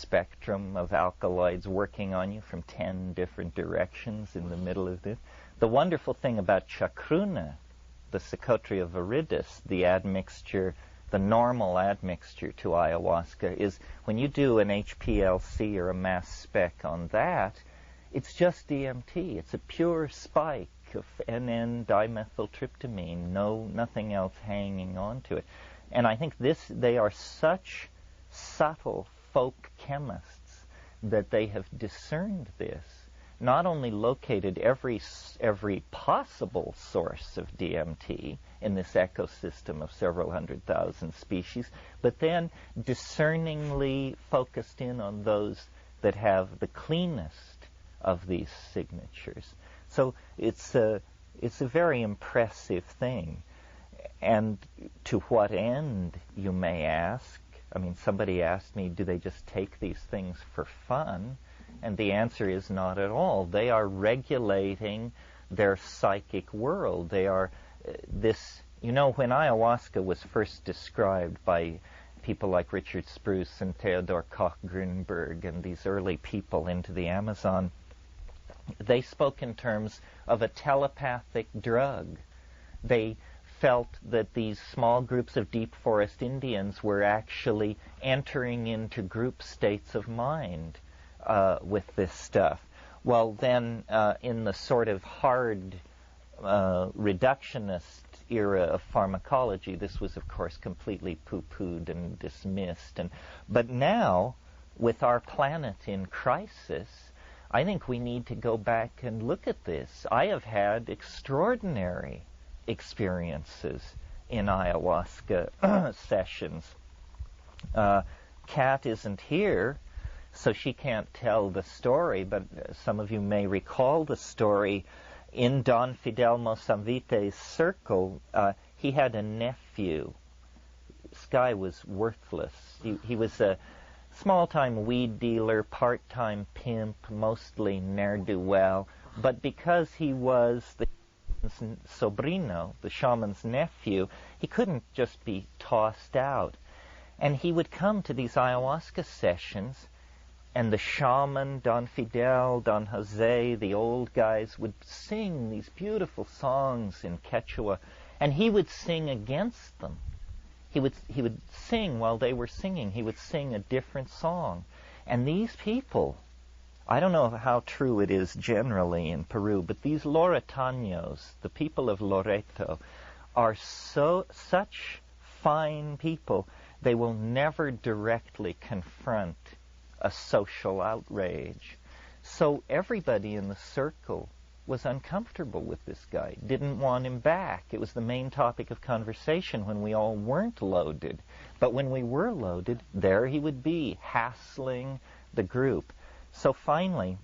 spectrum of alkaloids working on you from 10 different directions in the middle of this. The wonderful thing about chacruna, the Psychotria viridis, the admixture, the normal admixture to ayahuasca, is when you do an HPLC or a mass spec on that, it's just DMT. It's a pure spike of NN-dimethyltryptamine, nothing else hanging on to it. And I think they are such subtle folk chemists that they have discerned this, not only located every possible source of DMT in this ecosystem of several 100,000 species, but then discerningly focused in on those that have the cleanest of these signatures. So it's a very impressive thing. And to what end, you may ask? I mean, somebody asked me, do they just take these things for fun? And the answer is not at all. They are regulating their psychic world. They are when ayahuasca was first described by people like Richard Spruce and Theodor Koch-Grünberg and these early people into the Amazon, they spoke in terms of a telepathic drug. They felt that these small groups of deep forest Indians were actually entering into group states of mind with this stuff. Well, then, in the sort of hard reductionist era of pharmacology, this was, of course, completely poo-pooed and dismissed. But now, with our planet in crisis, I think we need to go back and look at this. I have had extraordinary experiences in ayahuasca sessions. Kat isn't here, so she can't tell the story, but some of you may recall the story. In Don Fidel Mozambique's circle, he had a nephew. This guy was worthless. He was a small-time weed dealer, part-time pimp, mostly ne'er-do-well, but because he was the sobrino, the shaman's nephew, he couldn't just be tossed out. And he would come to these ayahuasca sessions, and the shaman, Don Fidel, Don Jose, the old guys, would sing these beautiful songs in Quechua, and he would sing against them. He would sing while they were singing. He would sing a different song. And these people, I don't know how true it is generally in Peru, but these Loretanos, the people of Loreto, are such fine people, they will never directly confront a social outrage. So everybody in the circle was uncomfortable with this guy, didn't want him back. It was the main topic of conversation when we all weren't loaded. But when we were loaded, there he would be, hassling the group. So finally,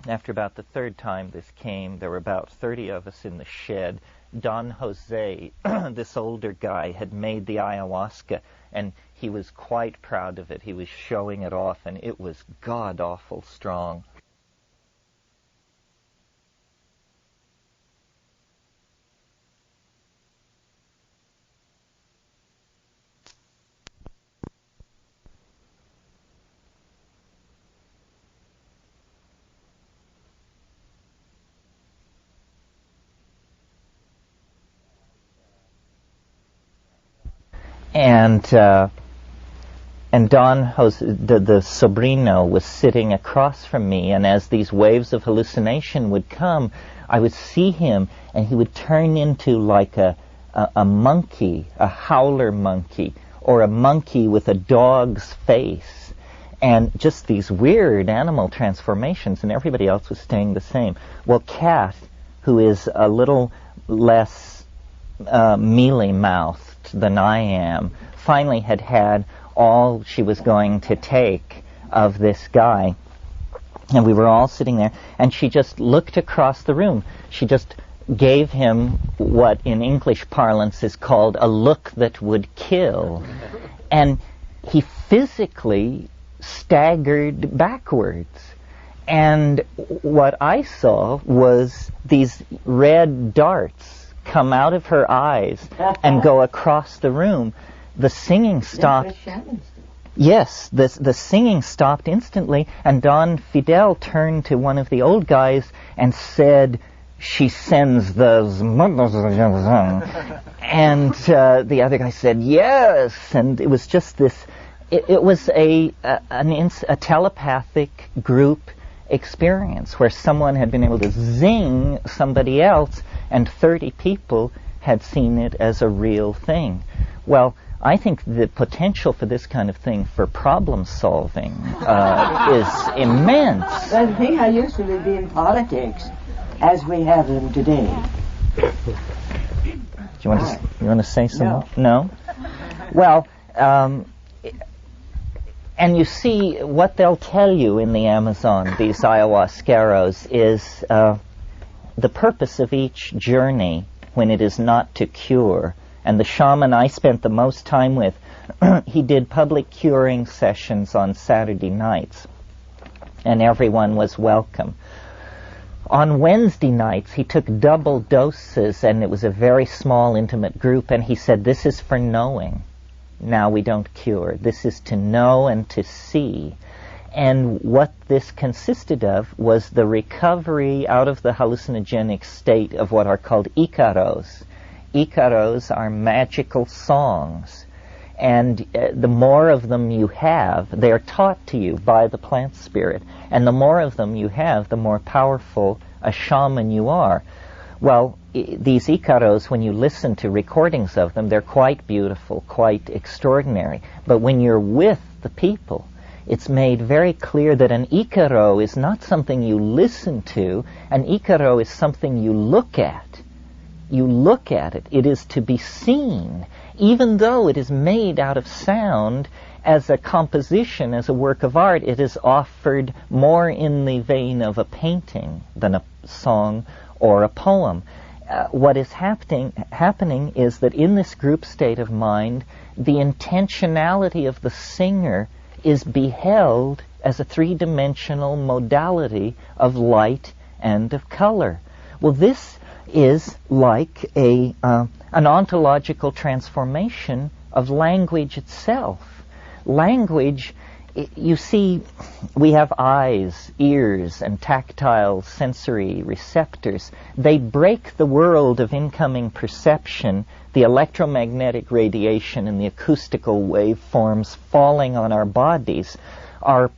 after about the third time this came, there were about 30 of us in the shed. Don Jose, this older guy, had made the ayahuasca, and he was quite proud of it. He was showing it off, and it was god-awful strong. And Don Jose, the sobrino, was sitting across from me, and as these waves of hallucination would come, I would see him, and he would turn into like a monkey, a howler monkey, or a monkey with a dog's face, and just these weird animal transformations, and everybody else was staying the same. Well, Kat, who is a little less mealy-mouthed than I am, finally had all she was going to take of this guy. And we were all sitting there, and she just looked across the room. She just gave him what in English parlance is called a look that would kill. And he physically staggered backwards. And what I saw was these red darts come out of her eyes and go across the room. The singing stopped. Yes, the singing stopped instantly, and Don Fidel turned to one of the old guys and said, "She sends those..." And the other guy said, "Yes," and it was just this. It was a telepathic group experience where someone had been able to zing somebody else, and 30 people had seen it as a real thing. Well, I think the potential for this kind of thing for problem solving is immense. Well, the thing I used to be in politics as we have them today. Do you want to say something? No? Well, and you see, what they'll tell you in the Amazon, these ayahuasqueros, is the purpose of each journey when it is not to cure. And the shaman I spent the most time with, he did public curing sessions on Saturday nights, and everyone was welcome. On Wednesday nights, he took double doses, and it was a very small, intimate group, and he said, "This is for knowing. Now we don't cure. This is to know and to see." And what this consisted of was the recovery out of the hallucinogenic state of what are called icaros. Icaros are magical songs, and the more of them you have, they are taught to you by the plant spirit, and the more of them you have, the more powerful a shaman you are. Well, these icaros, when you listen to recordings of them, they're quite beautiful, quite extraordinary. But when you're with the people, it's made very clear that an icaro is not something you listen to. An icaro is something you look at. You look at it. It is to be seen, even though it is made out of sound. As a composition, as a work of art, it is offered more in the vein of a painting than a song or a poem. What is happening is that in this group state of mind, the intentionality of the singer is beheld as a three-dimensional modality of light and of color. Well, this is like an ontological transformation of language itself. Language, you see, we have eyes, ears, and tactile sensory receptors. They break the world of incoming perception, the electromagnetic radiation and the acoustical waveforms falling on our bodies are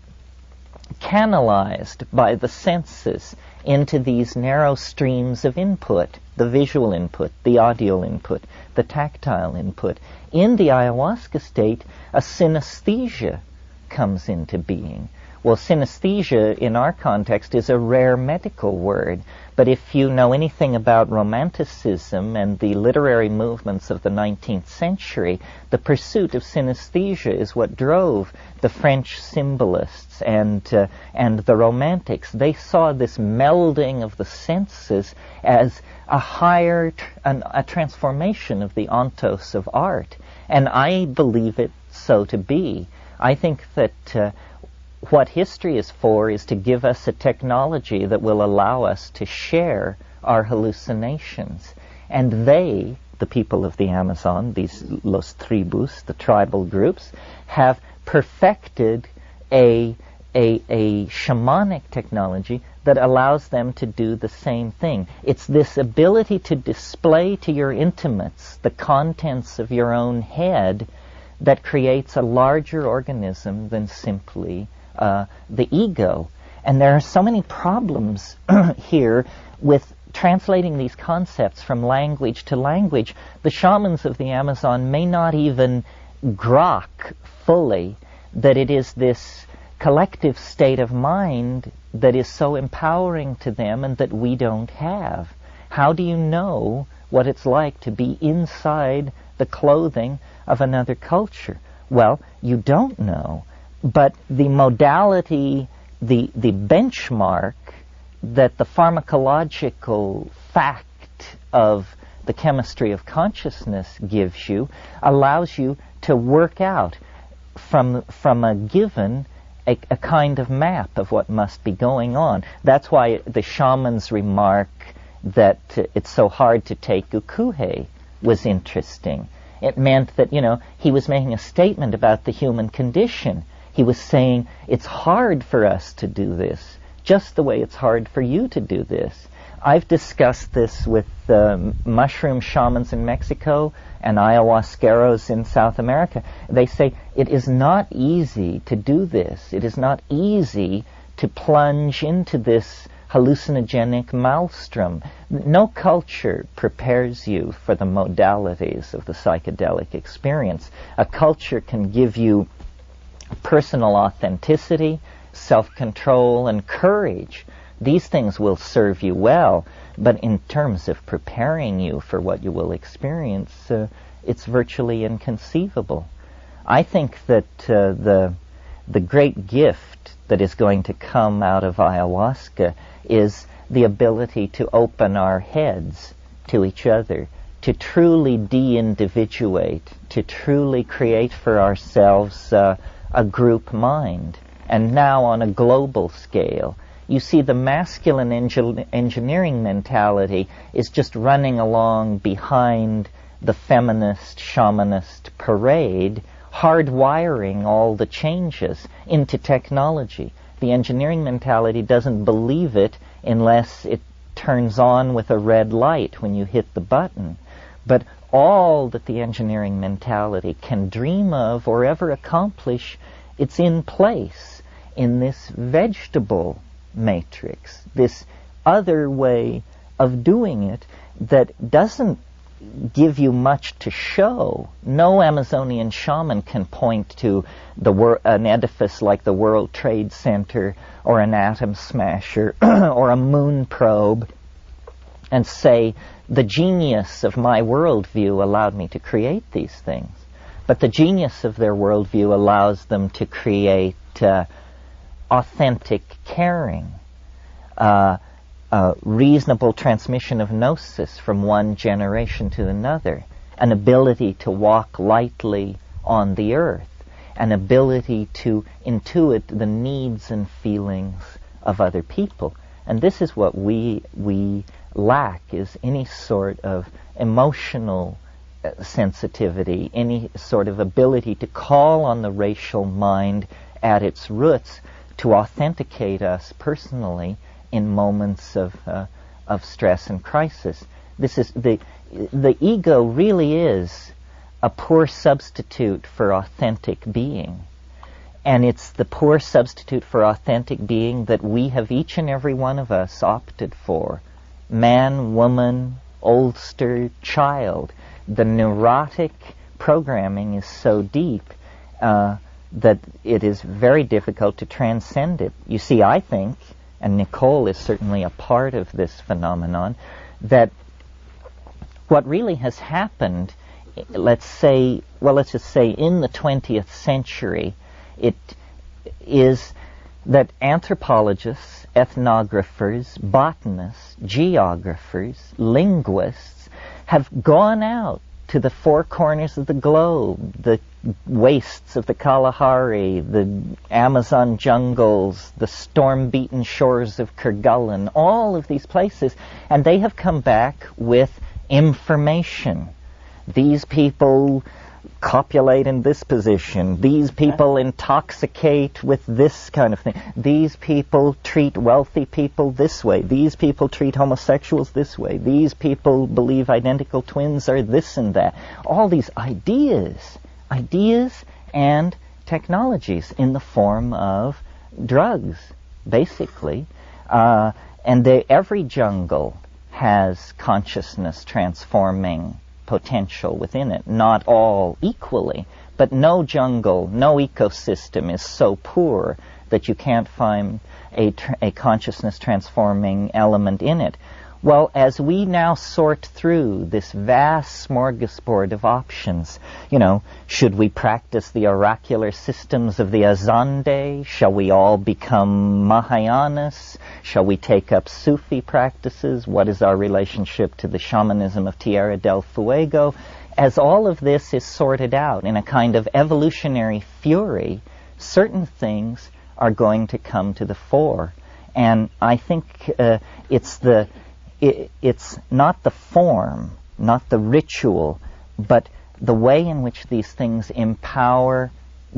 canalized by the senses into these narrow streams of input, the visual input, the audio input, the tactile input. In the ayahuasca state, a synesthesia comes into being. Well, synesthesia in our context is a rare medical word, but if you know anything about Romanticism and the literary movements of the 19th century, the pursuit of synesthesia is what drove the French symbolists and the Romantics. They saw this melding of the senses as a higher, a transformation of the ontos of art, and I believe it so to be. I think that what history is for is to give us a technology that will allow us to share our hallucinations. And they, the people of the Amazon, these los tribus, the tribal groups, have perfected a shamanic technology that allows them to do the same thing. It's this ability to display to your intimates the contents of your own head that creates a larger organism than simply the ego. And there are so many problems here with translating these concepts from language to language. The shamans of the Amazon may not even grok fully that it is this collective state of mind that is so empowering to them and that we don't have. How do you know what it's like to be inside the clothing of another culture? Well, you don't know. But the modality, the benchmark that the pharmacological fact of the chemistry of consciousness gives you allows you to work out from a given a kind of map of what must be going on. That's why the shaman's remark that it's so hard to take ukuhe was interesting. It meant that, he was making a statement about the human condition. He was saying, it's hard for us to do this, just the way it's hard for you to do this. I've discussed this with mushroom shamans in Mexico and ayahuasqueros in South America. They say it is not easy to do this. It is not easy to plunge into this hallucinogenic maelstrom. No culture prepares you for the modalities of the psychedelic experience. A culture can give you personal authenticity, self-control, and courage. These things will serve you well, but in terms of preparing you for what you will experience, it's virtually inconceivable. I think that the great gift that is going to come out of ayahuasca is the ability to open our heads to each other, to truly de-individuate, to truly create for ourselves a group mind, and now on a global scale. You see, the masculine engineering mentality is just running along behind the feminist, shamanist parade, hardwiring all the changes into technology. The engineering mentality doesn't believe it unless it turns on with a red light when you hit the button. But all that the engineering mentality can dream of or ever accomplish, it's in place in this vegetable matrix, this other way of doing it that doesn't give you much to show. No Amazonian shaman can point to an edifice like the World Trade Center or an atom smasher or a moon probe and say, the genius of my worldview allowed me to create these things. But the genius of their worldview allows them to create authentic caring, reasonable transmission of gnosis from one generation to another, an ability to walk lightly on the earth, an ability to intuit the needs and feelings of other people. And this is what we lack, is any sort of emotional sensitivity, any sort of ability to call on the racial mind at its roots to authenticate us personally in moments of stress and crisis. This is the ego really is a poor substitute for authentic being. And it's the poor substitute for authentic being that we have, each and every one of us, opted for. Man, woman, oldster, child. The neurotic programming is so deep that it is very difficult to transcend it. You see, I think, and Nicole is certainly a part of this phenomenon, that what really has happened, let's just say in the 20th century, it is that anthropologists, ethnographers, botanists, geographers, linguists have gone out to the four corners of the globe, the wastes of the Kalahari, the Amazon jungles, the storm-beaten shores of Kerguelen, all of these places, and they have come back with information. These people copulate in this position. These people intoxicate with this kind of thing. These people treat wealthy people this way. These people treat homosexuals this way. These people believe identical twins are this and that. All these ideas and technologies in the form of drugs, basically. And every jungle has consciousness transforming potential within it. Not all equally, but no jungle, no ecosystem is so poor that you can't find a consciousness transforming element in it. Well, as we now sort through this vast smorgasbord of options, should we practice the oracular systems of the Azande? Shall we all become Mahayanas? Shall we take up Sufi practices? What is our relationship to the shamanism of Tierra del Fuego? As all of this is sorted out in a kind of evolutionary fury, certain things are going to come to the fore. And I think it's not the form, not the ritual, but the way in which these things empower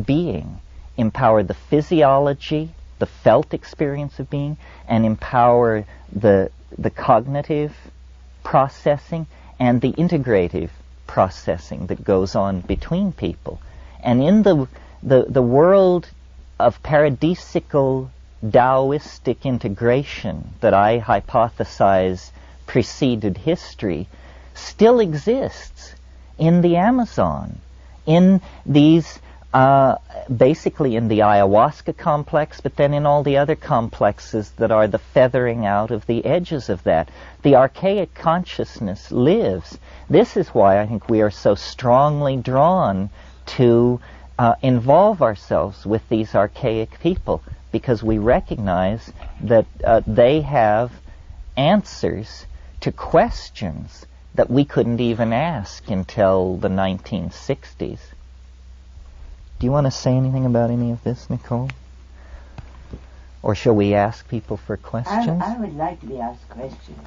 being, empower the physiology, the felt experience of being, and empower the cognitive processing and the integrative processing that goes on between people. And in the world of paradisical Taoistic integration that I hypothesize preceded history still exists in the Amazon, in these basically in the ayahuasca complex, but then in all the other complexes that are the feathering out of the edges of that. The archaic consciousness lives. This is why I think we are so strongly drawn to involve ourselves with these archaic people, because we recognize that they have answers to questions that we couldn't even ask until the 1960s. Do you want to say anything about any of this, Nicole? Or shall we ask people for questions? I would like to be asked questions.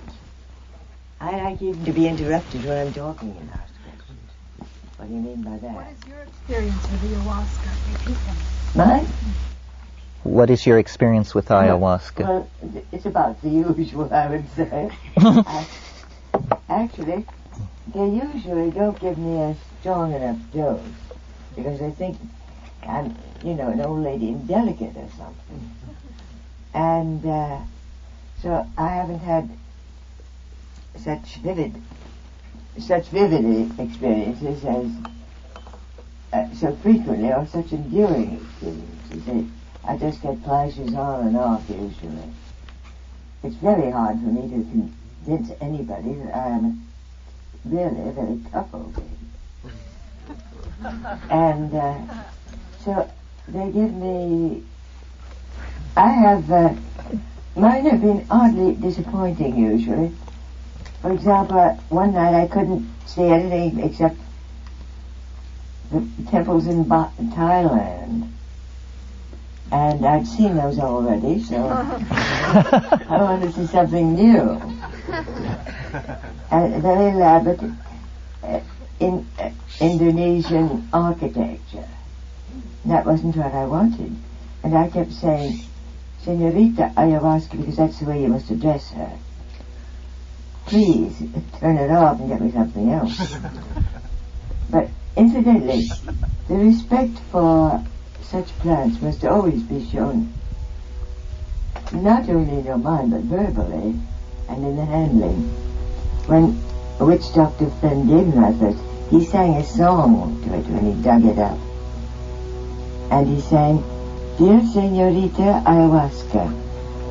I like even to be interrupted when I'm talking and asked questions. What do you mean by that? What is your experience with ayahuasca? Repeat them. Mine? What is your experience with ayahuasca? Well, it's about the usual, I would say. Actually, they usually don't give me a strong enough dose, because they think I'm, an old lady and delicate or something. And so I haven't had such vivid experiences as so frequently, or such enduring experiences. I just get flashes on and off usually. It's very hard for me to convince anybody that I am really a very tough old lady. And so they give me, mine have been oddly disappointing usually. For example, one night I couldn't see anything except the temples in Thailand. And I'd seen those already, so I wanted to see something new. And very elaborate Indonesian architecture. That wasn't what I wanted. And I kept saying, Senorita Ayahuasca, because that's the way you must address her. Please, turn it off and get me something else. But incidentally, the respect for such plants must always be shown, not only in your mind, but verbally and in the handling. When a witch doctor friend gave me my first, he sang a song to it when he dug it up. And he sang, Dear Senorita Ayahuasca,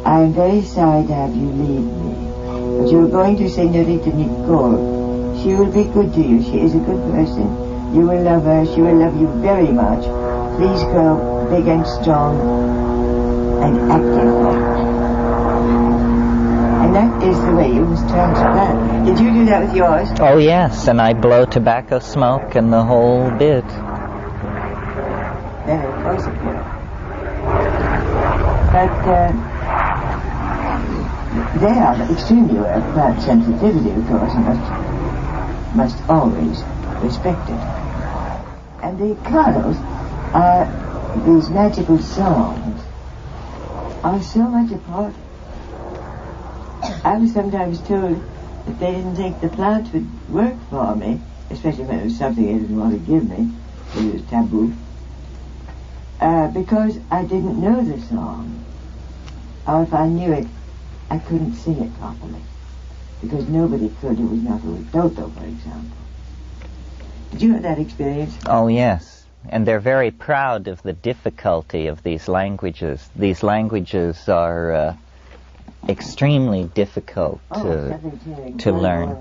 I am very sorry to have you leave me, but you are going to Senorita Nicole. She will be good to you. She is a good person. You will love her. She will love you very much. Please grow big and strong and active. And that is the way you must transplant. Did you do that with yours? Oh yes, and I blow tobacco smoke and the whole bit. Then of course it will. But they are extremely aware of plant sensitivity, of course, and must always respect it. And the kalos, these magical songs, are so much a part. I was sometimes told that they didn't think the plant would work for me, especially when it was something they didn't want to give me, it was taboo, because I didn't know the song. Or if I knew it, I couldn't sing it properly, because nobody could who was not a Toto, for example. Did you have that experience? Oh yes, and they're very proud of the difficulty of these languages. These languages are extremely difficult to learn.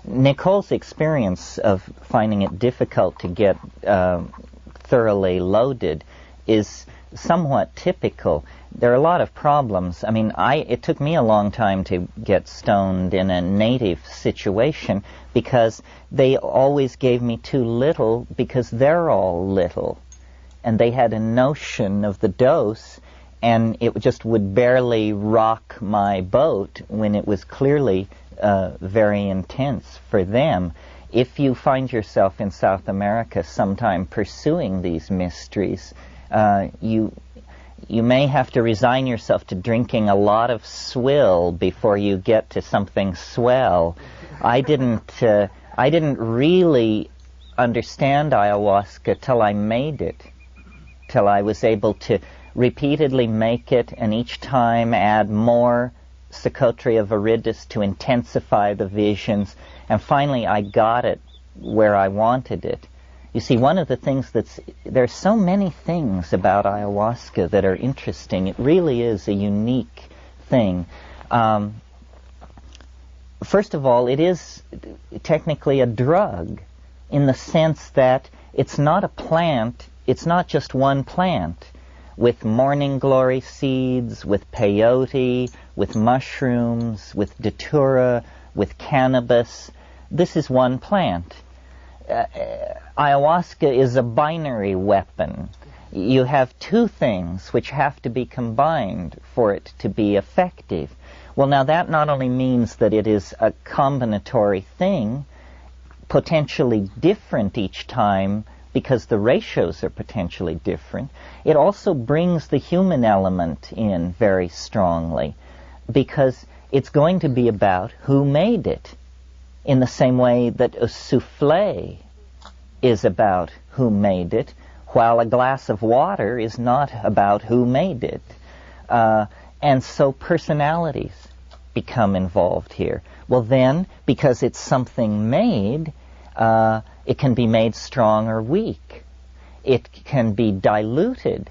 Nicole's experience of finding it difficult to get thoroughly loaded is somewhat typical. There are a lot of problems. I mean, it took me a long time to get stoned in a native situation because they always gave me too little because they're all little. And they had a notion of the dose, and it just would barely rock my boat when it was clearly very intense for them. if you find yourself in South America sometime pursuing these mysteries, you may have to resign yourself to drinking a lot of swill before you get to something swell. I didn't really understand ayahuasca till I made it, till I was able to repeatedly make it and each time add more Psychotria viridis to intensify the visions, and finally I got it where I wanted it. You see, one of the things there's so many things about ayahuasca that are interesting. It really is a unique thing. First of all, it is technically a drug in the sense that it's not a plant, it's not just one plant. With morning glory seeds, with peyote, with mushrooms, with datura, with cannabis. This is one plant. Ayahuasca is a binary weapon. You have two things which have to be combined for it to be effective. Well, now that not only means that it is a combinatory thing, potentially different each time, because the ratios are potentially different, it also brings the human element in very strongly, because it's going to be about who made it, in the same way that a souffle is about who made it, while a glass of water is not about who made it. And so personalities become involved here. Well then, because it's something made, it can be made strong or weak. It can be diluted.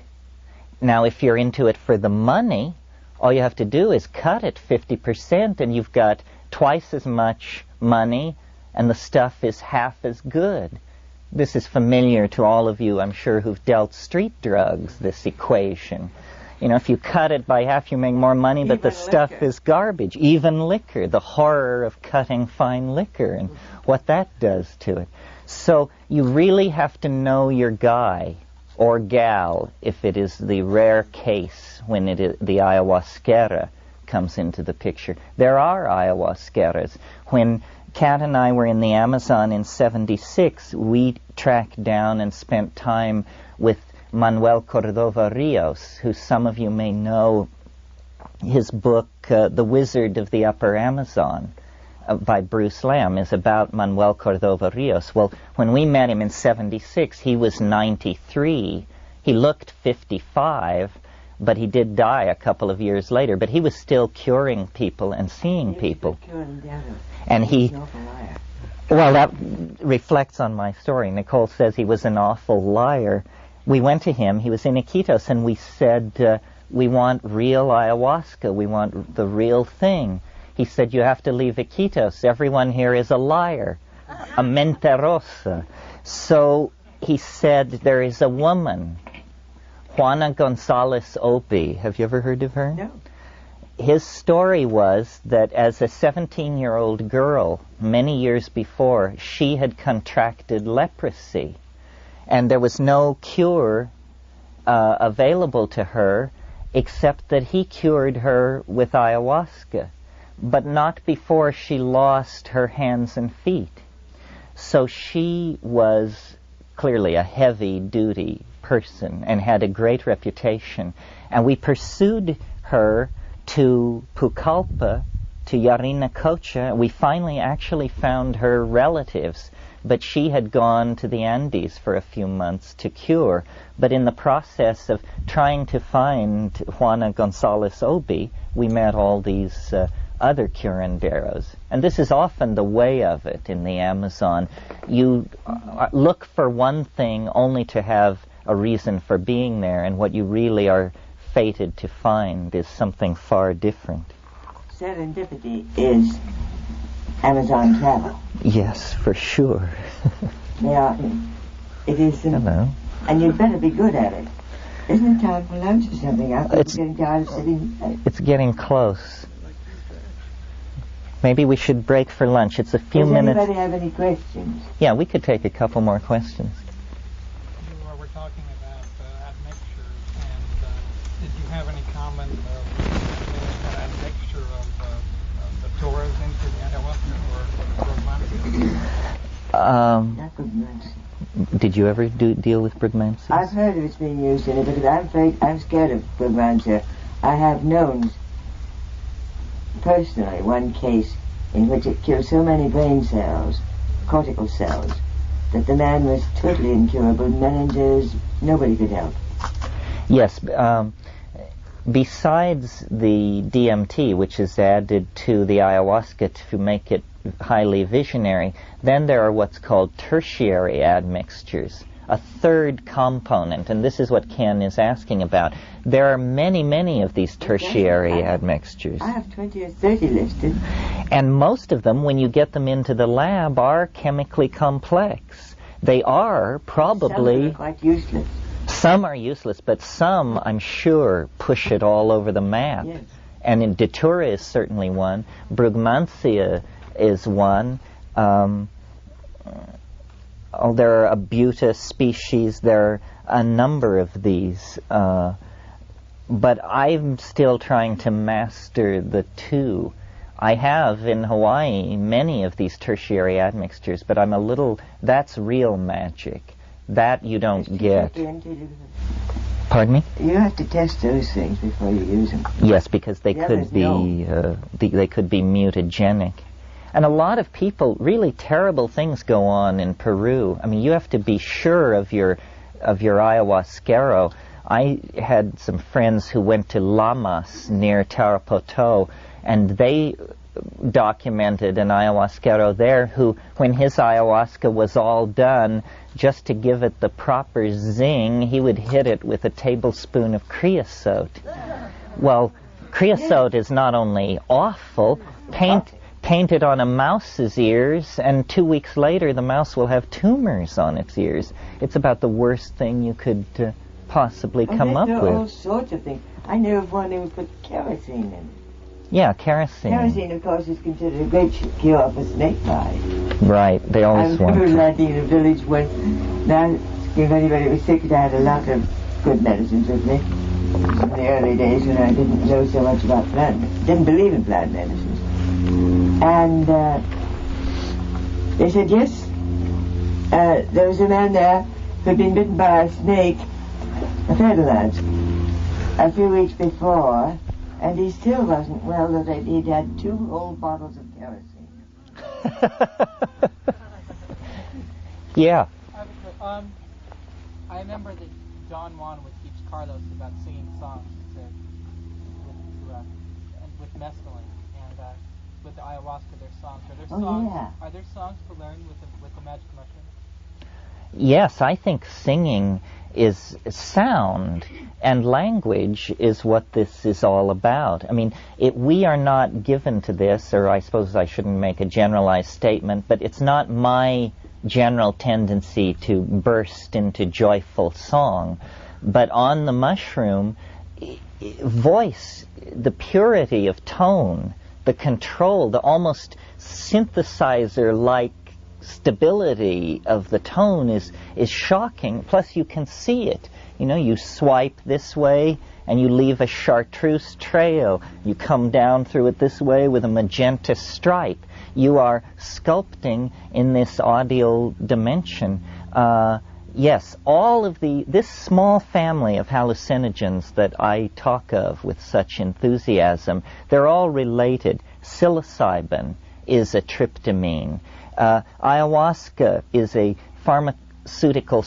Now, if you're into it for the money, all you have to do is cut it 50% and you've got twice as much money and the stuff is half as good. This is familiar to all of you, I'm sure, who've dealt street drugs, this equation. You know, if you cut it by half, you make more money, but the stuff is garbage. Even liquor, the horror of cutting fine liquor and what that does to it. So you really have to know your guy or gal if it is the rare case when the ayahuasquera comes into the picture. There are ayahuasqueras. When Kat and I were in the Amazon in '76, we tracked down and spent time with Manuel Cordova Rios, who some of you may know his book, The Wizard of the Upper Amazon, by Bruce Lamb, is about Manuel Cordova Rios. Well, when we met him in '76, he was 93. He looked 55, but he did die a couple of years later. But he was still curing people and seeing people. And well, that reflects on my story. Nicole says he was an awful liar. We went to him, he was in Iquitos, and we said, we want real ayahuasca, we want the real thing. He said, you have to leave Iquitos, everyone here is a liar, a mentirosa. So he said, there is a woman, Juana Gonzalez Opie. Have you ever heard of her? No. His story was that as a 17-year-old girl, many years before, she had contracted leprosy. And there was no cure available to her except that he cured her with ayahuasca, but not before she lost her hands and feet. So she was clearly a heavy-duty person and had a great reputation. And we pursued her to Pucallpa, to Yarinacocha. We finally actually found her relatives, but she had gone to the Andes for a few months to cure. But in the process of trying to find Juana Gonzalez Obi, we met all these other curanderos. And this is often the way of it in the Amazon. You look for one thing only to have a reason for being there, and what you really are fated to find is something far different. Serendipity is Amazon travel. Yes, for sure. Yeah, it is. Hello. And you'd better be good at it. Isn't it time for lunch or something? It's getting tired of sitting. It's getting close. Maybe we should break for lunch. It's a few minutes. Does anybody have any questions? Yeah, we could take a couple more questions. We're talking about admixtures, and did you have any comment of that admixture of the Torahs into the ayahuasca or romance? Not brugmansia. Did you ever deal with brugmansia? I've heard of it's being used in it, but I'm scared of brugmansia. I have known personally one case in which it killed so many brain cells, cortical cells, that the man was totally incurable, meninges, nobody could help. Yes. Besides the DMT, which is added to the ayahuasca to make it highly visionary, then there are what's called tertiary admixtures, a third component, and this is what Ken is asking about. There are many, many of these tertiary admixtures. I have 20 or 30 listed. And most of them, when you get them into the lab, are chemically complex. They are probably... Some are quite useless. Some are useless, but some, I'm sure, push it all over the map. Yes. And Datura is certainly one. Brugmansia is one. There are Abuta species. There are a number of these. But I'm still trying to master the two. I have, in Hawaii, many of these tertiary admixtures, but that's real magic. That you don't get. Pardon me? You have to test those things before you use them. Yes, because they could be mutagenic. And a lot of people, really terrible things go on in Peru. I mean, you have to be sure of your ayahuasquero. I had some friends who went to Lamas near Tarapoto, and they documented an ayahuasquero there who, when his ayahuasca was all done, just to give it the proper zing, he would hit it with a tablespoon of creosote. Well, creosote is not only awful, paint it on a mouse's ears, and 2 weeks later the mouse will have tumors on its ears. It's about the worst thing you could possibly come up with. All sorts of things. I knew of one who put kerosene in it. Yeah, kerosene. Kerosene, of course, is considered a great cure for snake bite. Right, they always want I remember to. landing in a village once. Now, if anybody was sick, I had a lot of good medicines with me. In the early days when I didn't know so much about didn't believe in plant medicines. And they said, yes, there was a man there who had been bitten by a snake, a featherlad, a few weeks before, and he still wasn't well, that he'd had 2 whole bottles of kerosene. Yeah. I remember that Don Juan would teach Carlos about singing songs with mescaline, and with the ayahuasca, there's songs. Are there songs? Yeah. Are there songs to learn with the magic mushroom? Yes, I think singing is sound, and language is what this is all about. I mean, we are not given to this, or I suppose I shouldn't make a generalized statement, but it's not my general tendency to burst into joyful song. But on the mushroom, voice, the purity of tone, the control, the almost synthesizer-like stability of the tone is shocking. Plus you can see it. You know, you swipe this way and you leave a chartreuse trail. You come down through it this way with a magenta stripe. You are sculpting in this audio dimension. Yes, all of this small family of hallucinogens that I talk of with such enthusiasm, they're all related. Psilocybin is a tryptamine. Ayahuasca is a pharmacological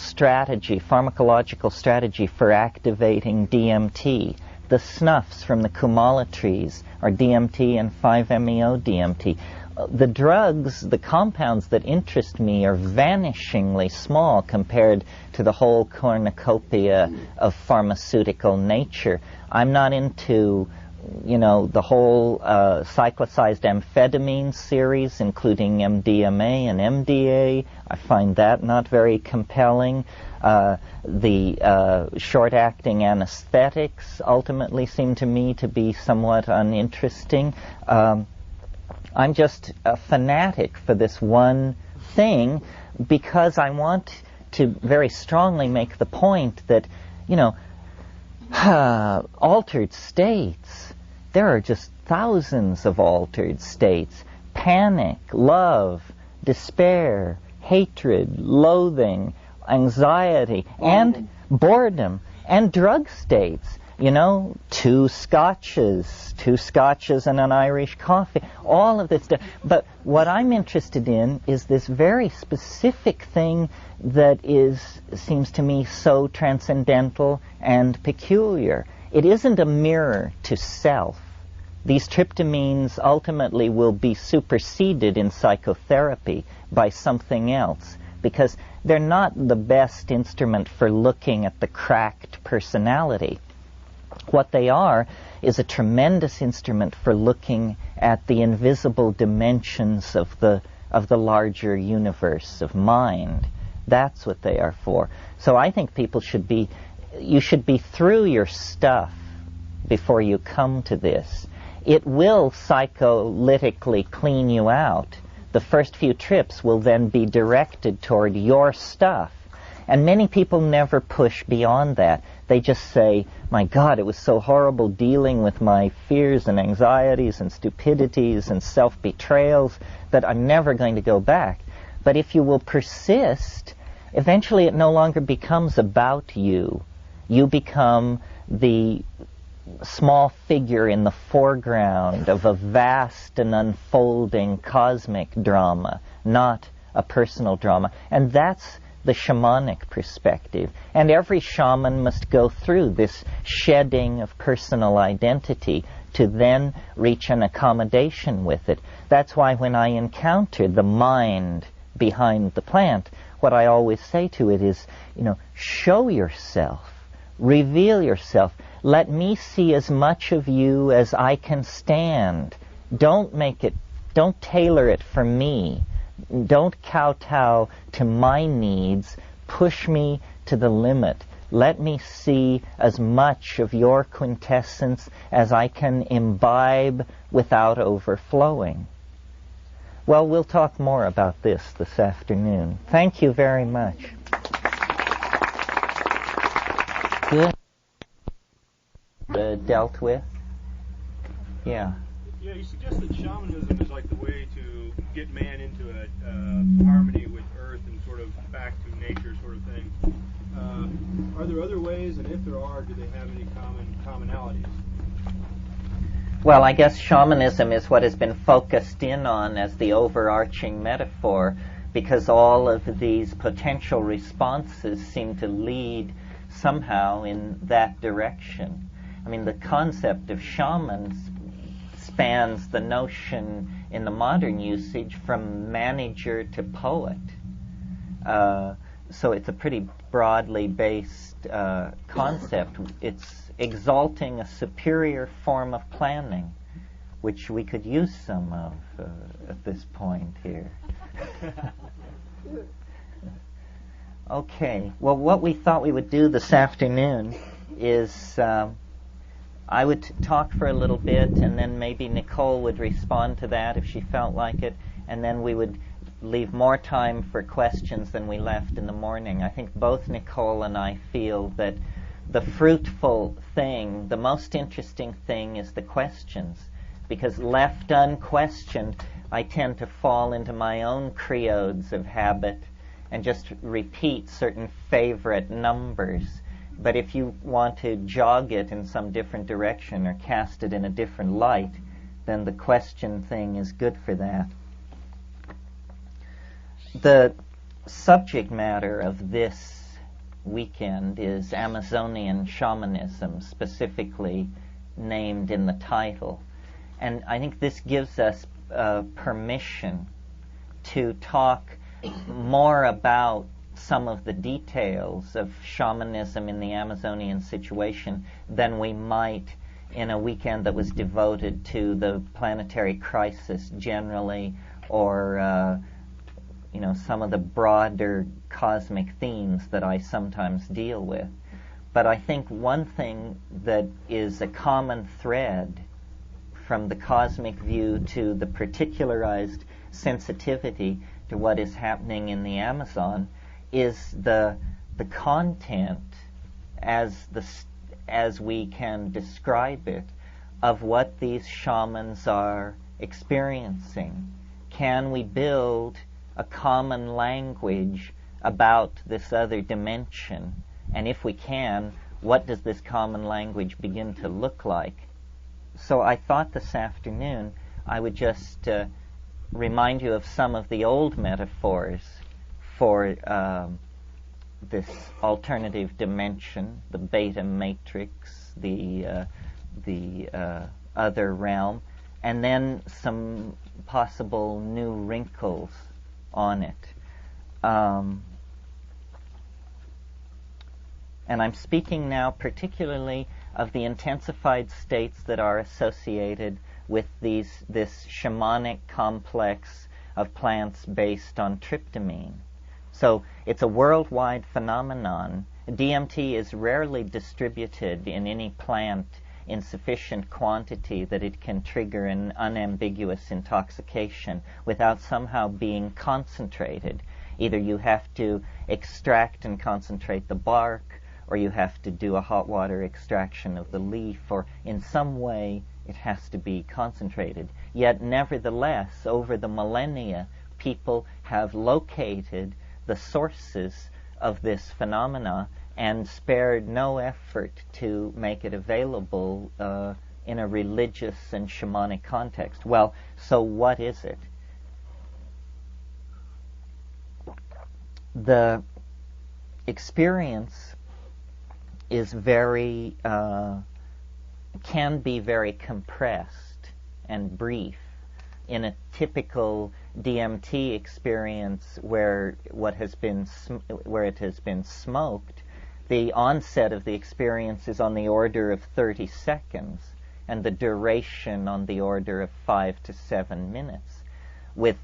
strategy for activating DMT. The snuffs from the Kumala trees are DMT and 5-MeO-DMT. The drugs, the compounds that interest me are vanishingly small compared to the whole cornucopia of pharmaceutical nature. I'm not into, the whole cyclicized amphetamine series, including MDMA and MDA. I find that not very compelling. The short-acting anesthetics ultimately seem to me to be somewhat uninteresting. I'm just a fanatic for this one thing because I want to very strongly make the point that, altered states, there are just thousands of altered states. Panic, love, despair, hatred, loathing, anxiety, and boredom, and drug states. You know, two scotches and an Irish coffee, all of this stuff. But what I'm interested in is this very specific thing that seems to me so transcendental and peculiar. It isn't a mirror to self. These tryptamines ultimately will be superseded in psychotherapy by something else, because they're not the best instrument for looking at the cracked personality. What they are is a tremendous instrument for looking at the invisible dimensions of the larger universe of mind. That's what they are for. So I think you should be through your stuff before you come to this. It will psycholytically clean you out. The first few trips will then be directed toward your stuff. And many people never push beyond that. They just say, my God, it was so horrible dealing with my fears and anxieties and stupidities and self-betrayals that I'm never going to go back. But if you will persist, eventually it no longer becomes about you. You become the small figure in the foreground of a vast and unfolding cosmic drama, not a personal drama. And that's the shamanic perspective. And every shaman must go through this shedding of personal identity to then reach an accommodation with it. That's why when I encounter the mind behind the plant, what I always say to it is, show yourself, reveal yourself. Let me see as much of you as I can stand. Don't tailor it for me. Don't kowtow to my needs. Push me to the limit. Let me see as much of your quintessence as I can imbibe without overflowing. Well, we'll talk more about this afternoon. Thank you very much. Good. Dealt with? Yeah. Yeah, you suggest that shamanism is like the way to get man into a harmony with earth and sort of back to nature sort of thing. Are there other ways, and if there are, do they have any commonalities? Well, I guess shamanism is what has been focused in on as the overarching metaphor, because all of these potential responses seem to lead somehow in that direction. I mean, the concept of shamans spans the notion in the modern usage from manager to poet. So it's a pretty broadly based concept. It's exalting a superior form of planning, which we could use some of at this point here. Okay, well, what we thought we would do this afternoon is I would talk for a little bit, and then maybe Nicole would respond to that if she felt like it, and then we would leave more time for questions than we left in the morning. I think both Nicole and I feel that the fruitful thing, the most interesting thing, is the questions, because left unquestioned, I tend to fall into my own creodes of habit and just repeat certain favorite numbers. But if you want to jog it in some different direction or cast it in a different light, then the question thing is good for that. The subject matter of this weekend is Amazonian shamanism, specifically named in the title. And I think this gives us permission to talk more about some of the details of shamanism in the Amazonian situation than we might in a weekend that was devoted to the planetary crisis generally, or some of the broader cosmic themes that I sometimes deal with. But I think one thing that is a common thread from the cosmic view to the particularized sensitivity to what is happening in the Amazon is the content as we can describe it of what these shamans are experiencing. Can we build a common language about this other dimension? And if we can, what does this common language begin to look like? So I thought this afternoon I would just remind you of some of the old metaphors for this alternative dimension, the beta matrix, the other realm, and then some possible new wrinkles on it. And I'm speaking now particularly of the intensified states that are associated with this shamanic complex of plants based on tryptamine. So it's a worldwide phenomenon. DMT is rarely distributed in any plant in sufficient quantity that it can trigger an unambiguous intoxication without somehow being concentrated. Either you have to extract and concentrate the bark, or you have to do a hot water extraction of the leaf, or in some way it has to be concentrated. Yet nevertheless, over the millennia, people have located the sources of this phenomena and spared no effort to make it available in a religious and shamanic context. Well, so what is it? The experience is can be very compressed and brief. In a typical DMT experience where it has been smoked, the onset of the experience is on the order of 30 seconds, and the duration on the order of 5 to 7 minutes. With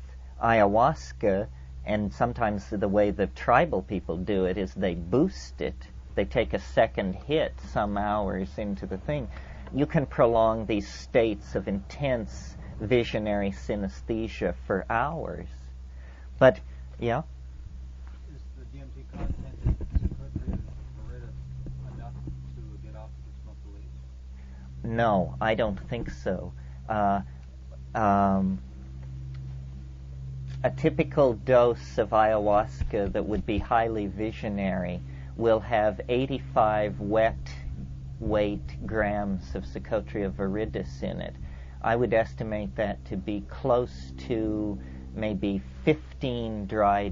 ayahuasca, and sometimes the way the tribal people do it is they boost it. They take a second hit some hours into the thing. You can prolong these states of intense visionary synesthesia for hours. But, yeah? Is the DMT content in psychotropium enough to get off the smoke the leaves? No, I don't think so. A typical dose of ayahuasca that would be highly visionary will have 85 wet weight grams of Psychotria viridis in it. I would estimate that to be close to maybe 15 dry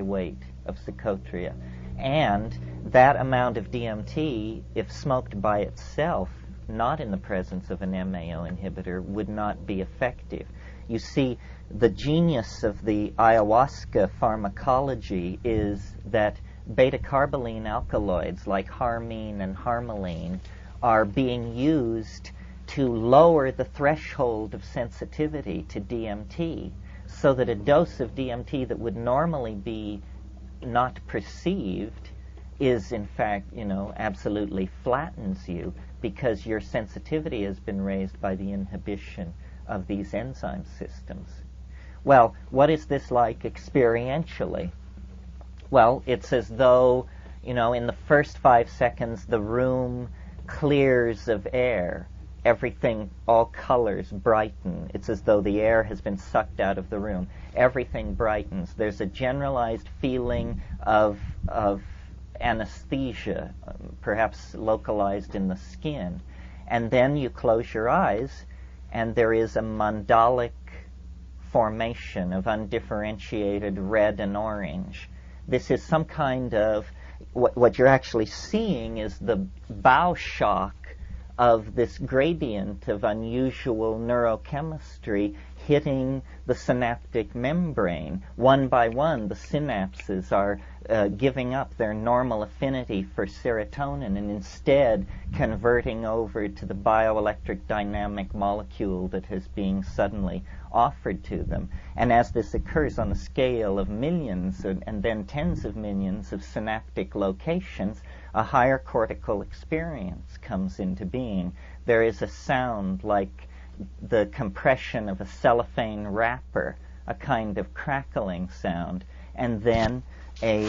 weight of Psychotria. And that amount of DMT, if smoked by itself, not in the presence of an MAO inhibitor, would not be effective. You see, the genius of the ayahuasca pharmacology is that beta-carboline alkaloids like harmine and harmaline are being used to lower the threshold of sensitivity to DMT, so that a dose of DMT that would normally be not perceived is in fact, absolutely flattens you, because your sensitivity has been raised by the inhibition of these enzyme systems. Well, what is this like experientially? Well, it's as though, in the first 5 seconds the room clears of air. Everything, all colors brighten. It's as though the air has been sucked out of the room. Everything brightens. There's a generalized feeling of anesthesia, perhaps localized in the skin. And then you close your eyes, and there is a mandalic formation of undifferentiated red and orange. This is some kind of, what you're actually seeing is the bow shock of this gradient of unusual neurochemistry hitting the synaptic membrane. One by one, the synapses are giving up their normal affinity for serotonin and instead converting over to the bioelectric dynamic molecule that is being suddenly offered to them. And as this occurs on a scale of millions and then tens of millions of synaptic locations, a higher cortical experience comes into being. There is a sound like the compression of a cellophane wrapper, a kind of crackling sound, and then a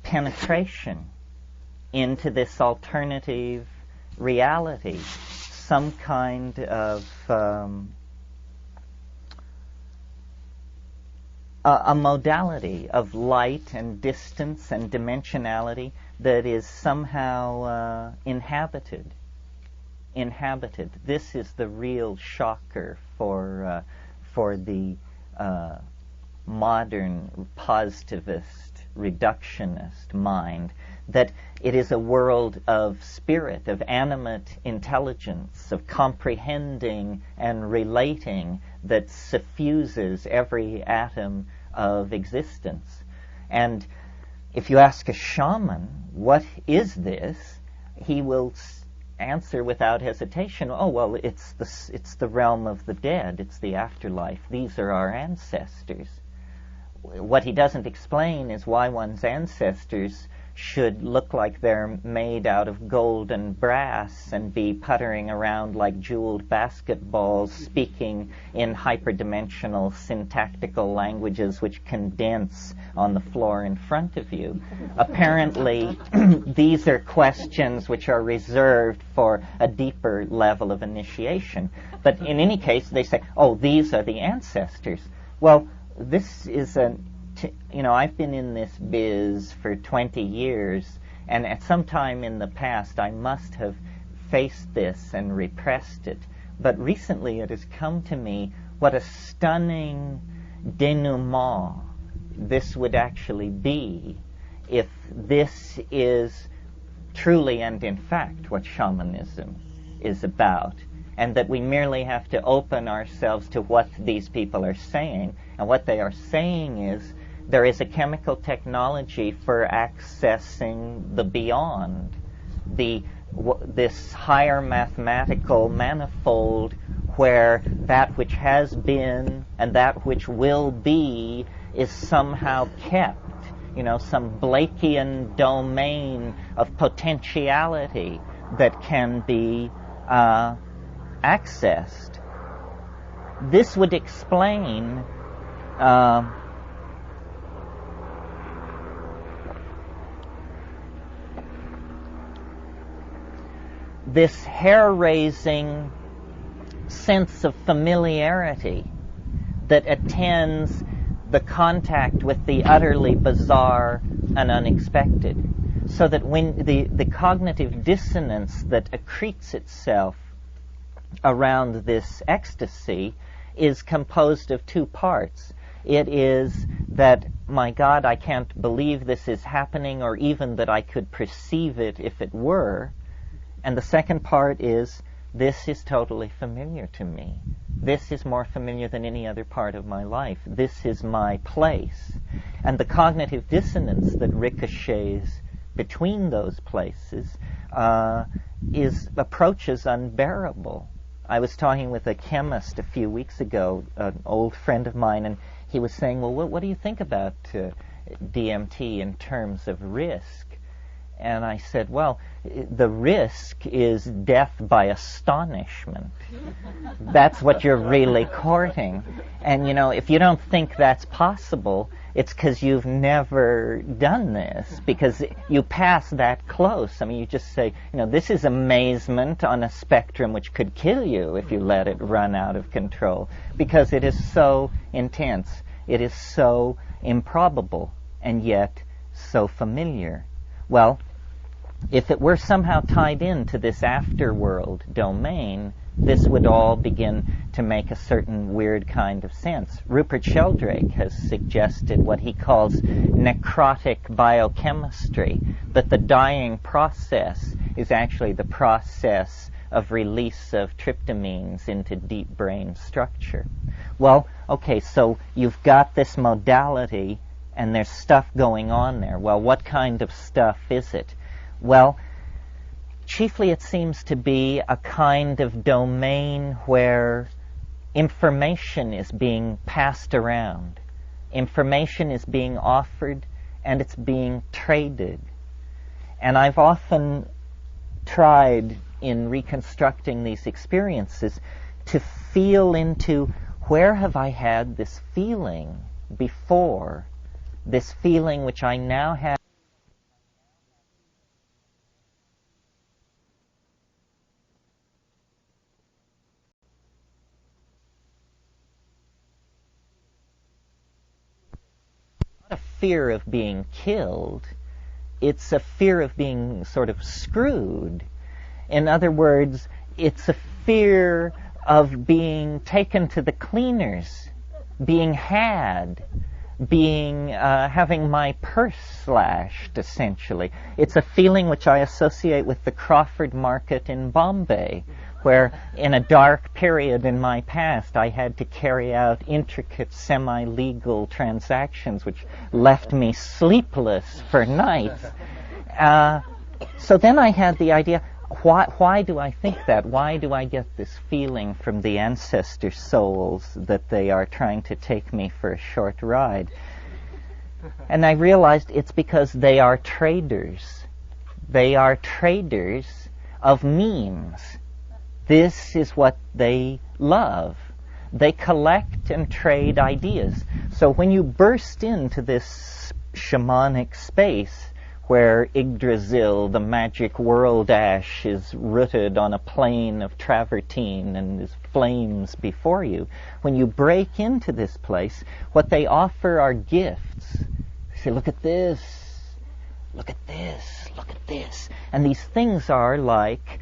penetration into this alternative reality, some kind of a modality of light and distance and dimensionality that is somehow inhabited. This is the real shocker for the modern positivist, reductionist mind, that it is a world of spirit, of animate intelligence, of comprehending and relating that suffuses every atom of existence. And if you ask a shaman, what is this? He will answer without hesitation, oh, well, it's the realm of the dead, it's the afterlife, these are our ancestors. What he doesn't explain is why one's ancestors should look like they're made out of gold and brass and be puttering around like jeweled basketballs, speaking in hyperdimensional syntactical languages which condense on the floor in front of you. Apparently, these are questions which are reserved for a deeper level of initiation. But in any case, they say, oh, these are the ancestors. Well, this is I've been in this biz for 20 years, and at some time in the past I must have faced this and repressed it. But recently it has come to me what a stunning denouement this would actually be if this is truly and in fact what shamanism is about, and that we merely have to open ourselves to what these people are saying. And what they are saying is there is a chemical technology for accessing the beyond, this higher mathematical manifold where that which has been and that which will be is somehow kept, some Blakean domain of potentiality that can be accessed. This would explain this hair-raising sense of familiarity that attends the contact with the utterly bizarre and unexpected. So that when the cognitive dissonance that accretes itself around this ecstasy is composed of two parts. It is that, my God, I can't believe this is happening, or even that I could perceive it if it were. And the second part is, this is totally familiar to me. This is more familiar than any other part of my life. This is my place. And the cognitive dissonance that ricochets between those places approaches unbearable. I was talking with a chemist a few weeks ago, an old friend of mine, and he was saying, well, what do you think about DMT in terms of risk? And I said, well, the risk is death by astonishment. That's what you're really courting. And, if you don't think that's possible, it's because you've never done this, because you pass that close. I mean, you just say, this is amazement on a spectrum which could kill you if you let it run out of control, because it is so intense. It is so improbable, and yet so familiar. Well, if it were somehow tied into this afterworld domain, this would all begin to make a certain weird kind of sense. Rupert Sheldrake has suggested what he calls necrotic biochemistry, that the dying process is actually the process of release of tryptamines into deep brain structure. Well, okay, so you've got this modality, and there's stuff going on there. Well, what kind of stuff is it? Well, chiefly it seems to be a kind of domain where information is being passed around. Information is being offered, and it's being traded. And I've often tried in reconstructing these experiences to feel into, where have I had this feeling before? This feeling which I now have fear of being killed. It's a fear of being sort of screwed. In other words, it's a fear of being taken to the cleaners, being had, being having my purse slashed, essentially. It's a feeling which I associate with the Crawford Market in Bombay, where in a dark period in my past I had to carry out intricate semi-legal transactions which left me sleepless for nights. So then I had the idea, why do I think that? Why do I get this feeling from the ancestor souls that they are trying to take me for a short ride? And I realized it's because they are traders. They are traders of memes. This is what they love. They collect and trade ideas. So when you burst into this shamanic space where Yggdrasil, the magic world ash, is rooted on a plain of travertine and is flames before you, when you break into this place, what they offer are gifts. They say, look at this, look at this, look at this. And these things are like